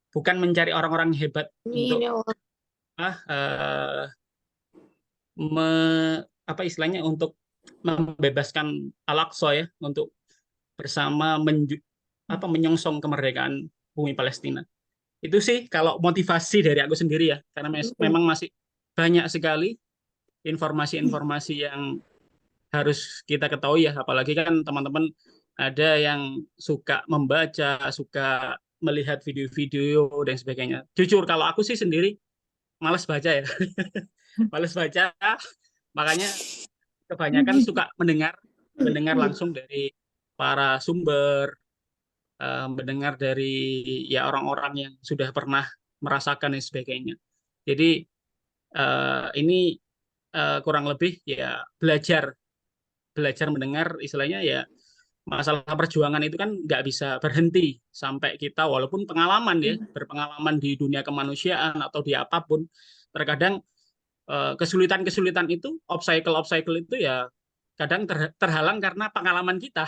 Bukan mencari orang-orang hebat untuk apa istilahnya, untuk membebaskan Al-Aqsa ya, untuk bersama menyongsong kemerdekaan bumi Palestina. Itu sih kalau motivasi dari aku sendiri ya, karena memang masih banyak sekali informasi-informasi yang harus kita ketahui ya, apalagi kan teman-teman ada yang suka membaca, suka melihat video-video dan sebagainya. Jujur kalau aku sih sendiri malas baca ya. Malas baca, makanya kebanyakan suka mendengar langsung dari para sumber, mendengar dari ya orang-orang yang sudah pernah merasakan dan sebagainya. Jadi ini kurang lebih ya belajar mendengar, istilahnya ya, masalah perjuangan itu kan nggak bisa berhenti sampai kita, walaupun pengalaman ya, berpengalaman di dunia kemanusiaan atau di apapun, terkadang kesulitan-kesulitan itu, obstacle itu ya kadang terhalang karena pengalaman kita.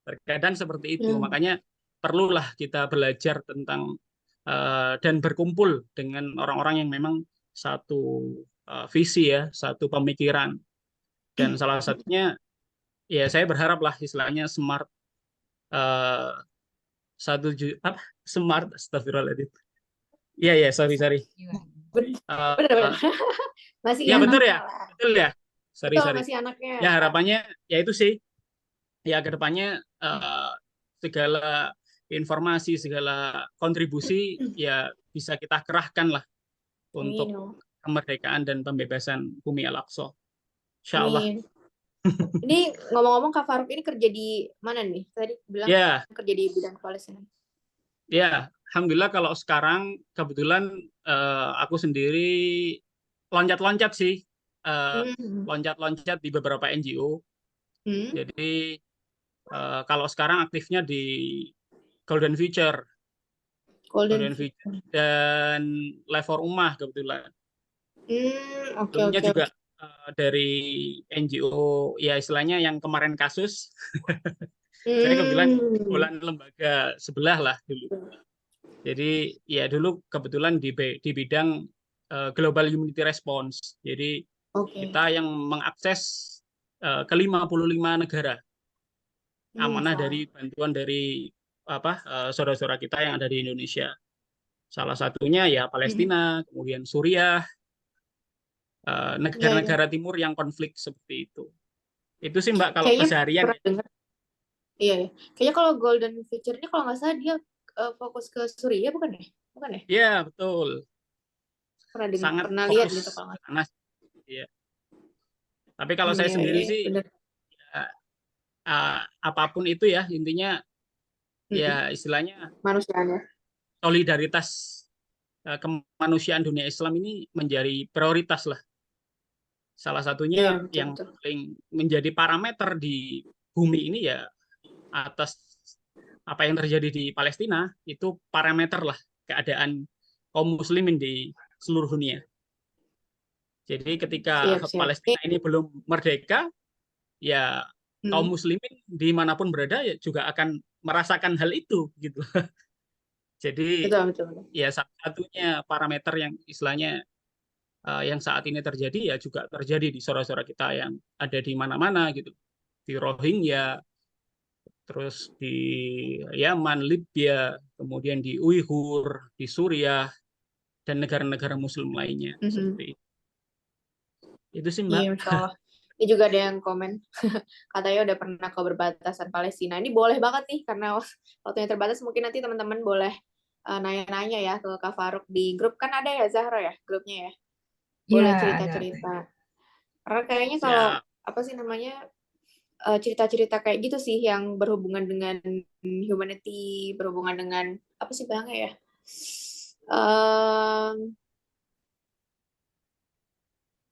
Terkadang seperti itu. Makanya perlulah kita belajar tentang dan berkumpul dengan orang-orang yang memang satu visi ya, satu pemikiran. Dan salah satunya ya saya berharap lah istilahnya smart astagfirullahaladzim. Iya sorry. Benar. Masih Ya betul anaknya ya, lah. betul ya. Sorry, Betul, sorry. masih anaknya. Ya harapannya ya itu sih. Ya ke depannya segala informasi, segala kontribusi ya bisa kita kerahkan lah Amin. untuk kemerdekaan dan pembebasan Bumi Al-Aqsa. Insya Allah. Amin. Ini ngomong-ngomong Kak Faruk ini kerja di mana nih? Tadi bilang Ya, kerja di bidang Palestina. ya. Alhamdulillah kalau sekarang kebetulan aku sendiri loncat-loncat sih. Loncat-loncat di beberapa NGO. Jadi kalau sekarang aktifnya di Golden Future. Golden Future dan Lever Ummah kebetulan. Oke, Sebelumnya oke. juga dari NGO ya istilahnya yang kemarin kasus. Saya kebetulan bulan lembaga sebelah lah dulu. Jadi ya dulu kebetulan di bidang Global Humanity Response. Jadi kita yang mengakses ke 55 negara amanah dari bantuan dari saudara-saudara kita yang ada di Indonesia. Salah satunya ya Palestina, kemudian Suriah, negara-negara timur yang konflik seperti itu. Itu sih Mbak kalau Kayaknya keseharian. pernah dengar. Iya, ya. Kayaknya kalau Golden Future ini kalau nggak salah dia fokus ke Suriah bukan ya? Bukan ya? Iya, betul. Pernah dengar, Sangat pernah lihat fokus gitu kalau nggak panas. Iya. Tapi kalau saya Iya, sendiri iya, sih benar. Apapun itu ya intinya ya istilahnya Manusianya. solidaritas kemanusiaan dunia Islam ini menjadi prioritas lah. Salah satunya Iya, betul, yang betul. paling menjadi parameter di bumi ini ya atas apa yang terjadi di Palestina itu parameter lah keadaan kaum muslimin di seluruh dunia. Jadi ketika Siap, siap. Palestina ini belum merdeka, ya kaum muslimin dimanapun berada ya juga akan merasakan hal itu gitu. Jadi Betul, betul, betul. ya salah satunya parameter yang istilahnya yang saat ini terjadi ya juga terjadi di saudara-saudara kita yang ada di mana-mana gitu. Di Rohingya, terus di Yaman, Libya, kemudian di Uighur, di Suriah, dan negara-negara Muslim lainnya seperti itu. Itu sih Mbak. Iya, Masya Allah. Ini juga ada yang komen, katanya udah pernah ke perbatasan Palestina. Ini boleh banget nih, karena waktunya terbatas, mungkin nanti teman-teman boleh nanya-nanya ya ke Kak Faruk di grup. Kan ada ya Zahra ya, grupnya ya? Boleh Iya, cerita-cerita. Karena kayaknya Siap. kalau, apa sih namanya, cerita-cerita kayak gitu sih, yang berhubungan dengan humanity, berhubungan dengan, apa sih bilangnya ya?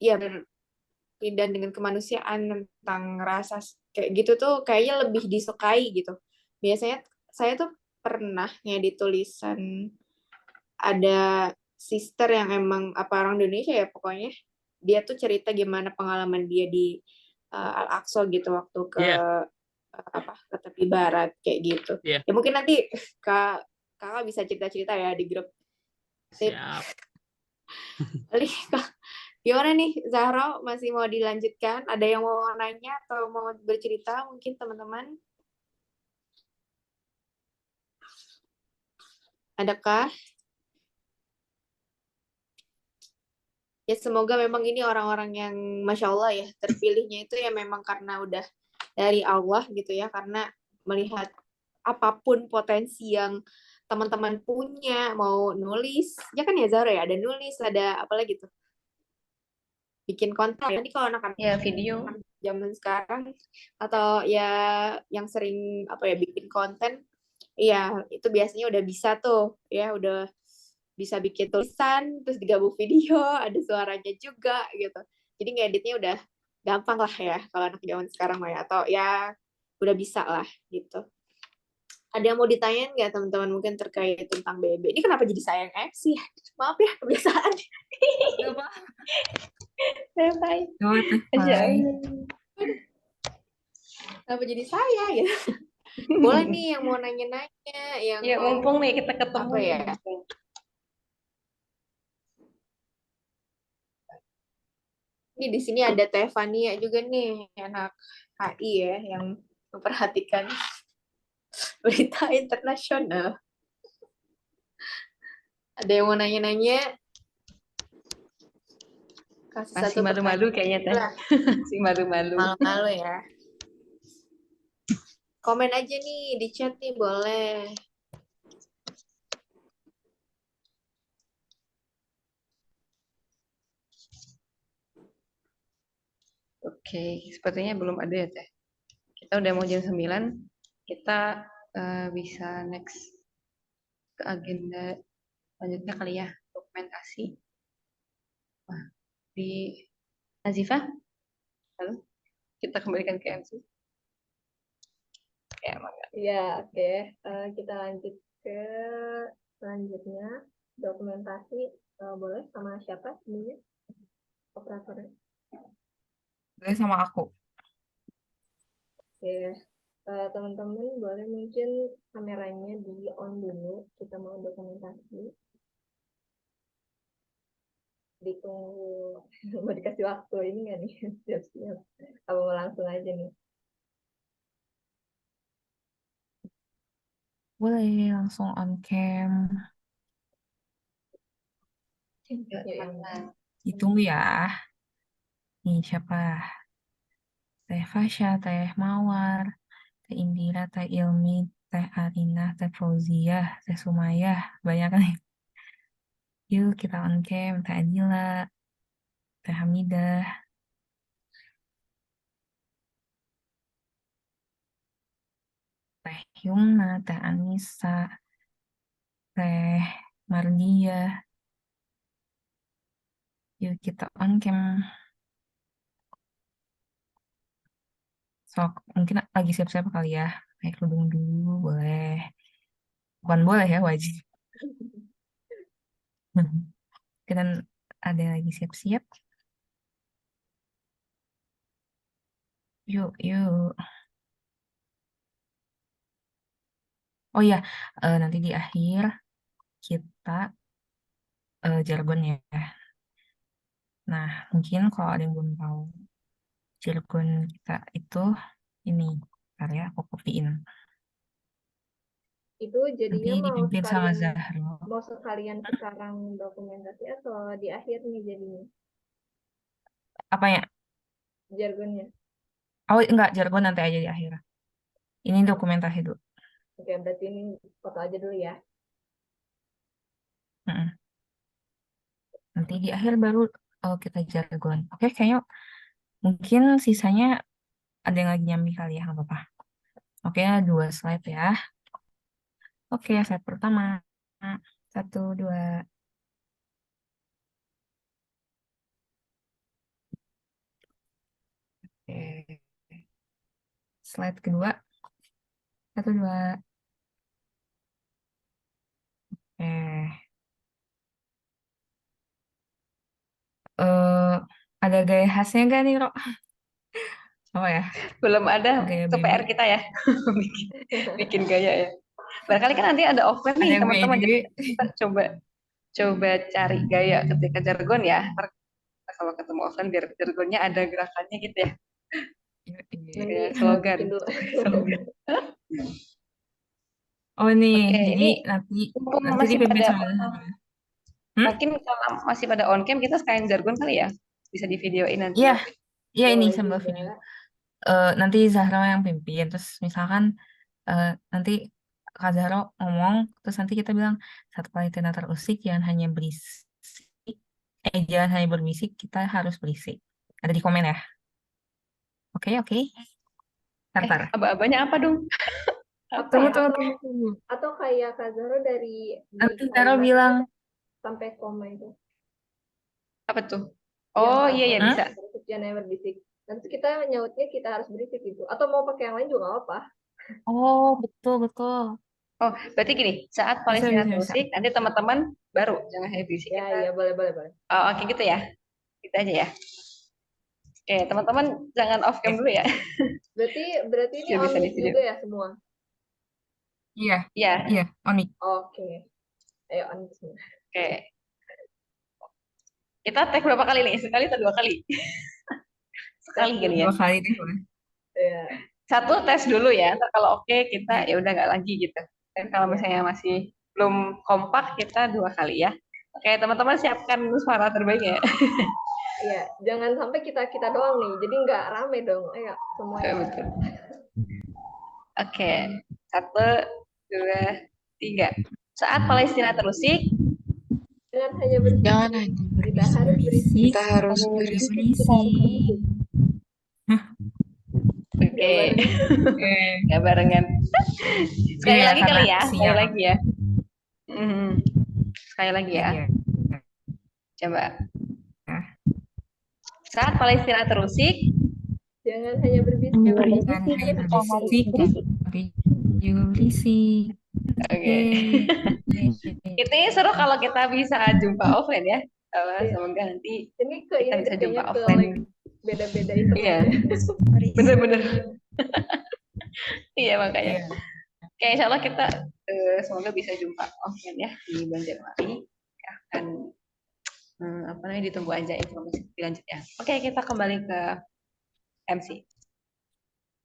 Ya, dan dengan kemanusiaan tentang rasa kayak gitu tuh kayaknya lebih disukai gitu. Biasanya saya tuh pernah ngedit tulisan, ada sister yang emang apa orang Indonesia ya pokoknya, dia tuh cerita gimana pengalaman dia di Al-Aqsa gitu waktu ke ke tepi barat kayak gitu. Ya mungkin nanti kakak bisa cerita-cerita ya di grup. Siap. Gimana nih Zahra, masih mau dilanjutkan? Ada yang mau nanya atau mau bercerita mungkin teman-teman? Adakah? Ya semoga memang ini orang-orang yang Masya Allah ya, terpilihnya itu ya memang karena udah dari Allah gitu ya, karena melihat apapun potensi yang teman-teman punya, mau nulis, ya kan ya Zahra ya, ada nulis, ada apa lagi tuh? Bikin konten. Nanti kalau anak-anak video zaman sekarang atau ya yang sering apa ya bikin konten, iya itu biasanya udah bisa tuh ya, udah bisa bikin tulisan terus digabung video, ada suaranya juga gitu. Jadi ngeditnya udah gampang lah ya kalau anak zaman sekarang mah ya, atau ya udah bisa lah gitu. Ada yang mau ditanyain nggak teman-teman mungkin terkait tentang BB? Ini kenapa jadi saya yang MC? Maaf ya, kebiasaan. Bye-bye. Kenapa jadi saya ya? Boleh nih yang mau nanya-nanya, yang ya mau mumpung nih kita ketemu apa ya? Ini di sini ada Tevania juga nih, anak HI ya, yang memperhatikan berita internasional. Ada yang mau nanya-nanya? Kasih Masih satu malu-malu pertanyaan kayaknya teh. lah. Masih malu-malu. Malu-malu ya. Komen aja nih di chat nih boleh. Oke, sepertinya belum ada ya teh. Kita udah mau jam 9. Kita bisa next ke agenda selanjutnya kali ya, dokumentasi. Wah, di Nazifah, halo, kita kembalikan ke MC. Ya, mangga. Ya, oke. Kita lanjut ke selanjutnya. Dokumentasi boleh sama siapa sebenarnya? Operatornya. Boleh sama aku. Oke. Teman-teman boleh mungkin kameranya di on dulu. Kita mau dokumentasi. Ditunggu. Mau dikasih waktu ini nggak nih? Siap-siap. Apa mau langsung aja nih? Boleh langsung on cam. Enggak, Ya, yang mana? Ditunggu ya. Nih siapa? Teh Fasya, Teh Mawar, Teh Indira, Teh Ilmi, Teh Arina, Teh Fauziah, Teh Sumayah. Banyak nih. Yuk kita on cam. Teh Adila, Teh Hamidah, Teh Yumna, Teh Anissa, Teh Mardiah. Yuk kita on cam. Sok, mungkin lagi siap-siap kali ya. Kayak kerudung dulu, boleh. Bukan boleh ya, wajib. Kita ada yang lagi siap-siap. Yuk, yuk. Oh iya, nanti di akhir kita jargon ya. Nah, mungkin kalau ada yang belum tahu jargon kita itu ini, ntar ya aku kopiin. itu Nanti jadinya dipimpin sama Zahro. mau sekalian sekarang dokumentasi atau di akhir nih jadinya Apa ya? jargonnya. Oh enggak, jargon nanti aja di akhir. Ini dokumentasi dulu. Oke, berarti ini foto aja dulu ya. Mm-mm. Nanti di akhir baru kita jargon. Oke, kayaknya mungkin sisanya ada yang lagi nyambi kali ya, nggak apa-apa. Oke, 2 slide ya. Oke, slide pertama. 1, 2. Oke. Slide kedua. 1, 2. Oke. eh ada gaya khasnya gak nih, Ro? Oh ya, Belum ada, gaya itu PR baby. kita ya. bikin gaya ya. Barangkali kan nanti ada offline Ada nih yang teman-teman, baby. jadi kita coba cari gaya ketika jargon ya. Ntar kalau ketemu offline biar jargonnya ada gerakannya gitu ya. Nanti Kayak slogan. bikin dulu. Slogan. Oh nih, Oke, jadi ini nanti mumpung nanti masih dipimpin pada sama Zahro. mungkin kalau masih pada on cam kita sekalian jargon kali ya. Bisa di videoin nanti. Iya, iya ini Boleh sambil juga. video. Nanti Zahro yang pimpin, terus misalkan nanti Kak Zahro ngomong, terus nanti kita bilang satu kali tina terusik, jangan hanya berisik, jangan hanya berbisik, kita harus berisik. Ada di komen ya. Oke, oke. Tar. Aba-abanya apa dong? Apa Tunggu, ya? tunggu. Atau kayak Kak Zahro dari di Nanti Zahro kalimat bilang, sampai koma itu. Apa tuh? Yang Oh iya ya apa? bisa. Berisik, jangan hanya berbisik. Nanti kita nyautnya kita harus berisik gitu. Atau mau pakai yang lain juga nggak apa. oh betul, betul. Oh, berarti gini, saat Bisa, Palestina bisa. musik, nanti teman-teman baru, jangan hanya bisik Ya, kita. iya, boleh. Oh, oke gitu ya. Gitu aja ya. Oke, teman-teman jangan off cam dulu ya. Berarti ini Biar on bisa di mic video. juga ya semua? Iya, Iya, on mic. Oke. Ayo on mic semua. oke. Kita tag berapa kali nih? Sekali atau 2 kali? Sekali kali ya. 2 kali deh, boleh. Iya. Satu tes dulu ya. Ntar kalau oke kita ya udah nggak lagi gitu. Dan kalau misalnya masih belum kompak kita 2 kali ya. Oke, teman-teman siapkan suara terbaik ya. ya jangan sampai kita doang nih, jadi nggak rame dong. Ayo semuanya. Betul. Oke, 1, 2, 3. Saat Palestina terusik, Jangan hanya berisik, Jangan hanya kita harus berisik. berisik, Kita harus berisik. oke, Nggak bareng. nggak barengan. Sekali Iya, lagi karena kali ya, sekali siang. lagi ya. Mhm. Sekali lagi ya, Iya. coba. Nah, Saat Palestina terusik, Jangan hanya berbisik, Jangan jangan berisik, hanya kita harus berisik, berisik. tapi juga berisik. oke. Itu seru kalau kita bisa jumpa offline ya. Iya. Semoga nanti Ini ke kita ini bisa deh jumpa kayaknya ke offline. like beda-beda Iya, internet. bener-bener. Iya makanya. Iya. Oke, insya Allah kita semoga bisa jumpa offline ya di bulan Januari. Akan apa namanya, ditunggu aja informasi lebih lanjut ya. Oke, kita kembali ke MC.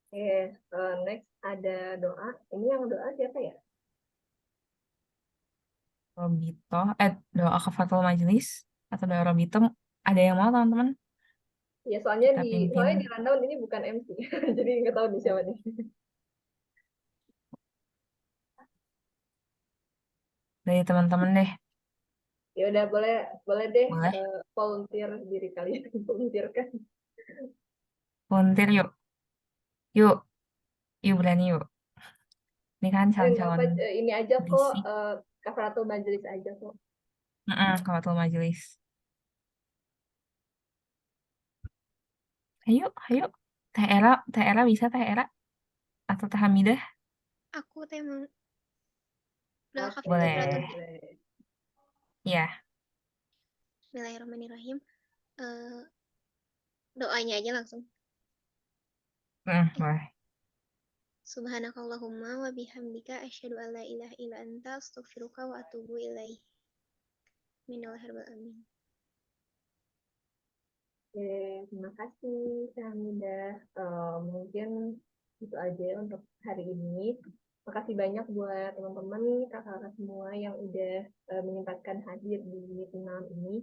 Oke, next ada doa. Ini yang doa siapa ya? Robito, doa kafaratul majelis atau doa Robito, ada yang mau teman-teman? Ya soalnya Kita di pimpin rundown ini bukan MC, jadi nggak tahu nih siapa nih. dari teman-teman deh. Ya udah boleh deh Boleh. volunteer diri kalian volunteerkan. Volunteer yuk. Yuk. Yuk berani yuk. Ini kan Nggak apa, calon-calon ini aja kok berisik. kafaratul majelis aja kok. Kafaratul majelis. Ayo, ayo. Teh Era bisa Teh Era? Atau Teh Hamidah? Aku teh mau doa Oke, Boleh. kafaratul. boleh. Iya. Bismillahirrahmanirrahim. Doanya aja langsung. Boleh. Subhanakallahumma wa bihamdika asyhadu an la ilaha illa anta astaghfiruka wa atubu ilaih. Bismillahirrahmanirrahim. Oke, terima kasih Kak Hamidah. Mungkin itu aja untuk hari ini. Makasih banyak buat teman-teman, kakak-kakak semua yang udah menyempatkan hadir di meeting malam ini.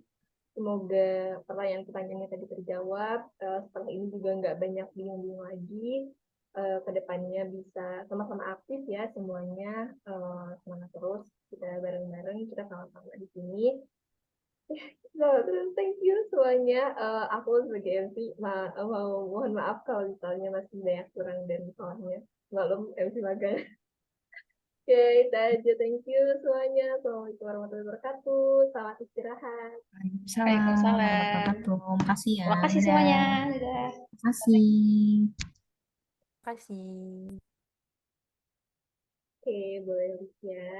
Semoga pertanyaan-pertanyaannya tadi terjawab. Setelah ini juga nggak banyak bingung-bingung lagi. Kedepannya bisa sama-sama aktif ya semuanya. Semangat terus. Kita bareng-bareng, kita sama-sama di sini. So, thank you semuanya. Aku sebagai MC mohon maaf kalau misalnya masih banyak kurang dan salahnya. Maklum MC magang. Oke, itu aja. Thank you semuanya. Assalamualaikum warahmatullahi wabarakatuh. Selamat istirahat. Waalaikumsalam Waalaikumsalam. warahmatullahi wabarakatuh. Makasih ya. Makasih Dadah. semuanya. Dadah. Makasih. Makasih. Oke, boleh Lucia.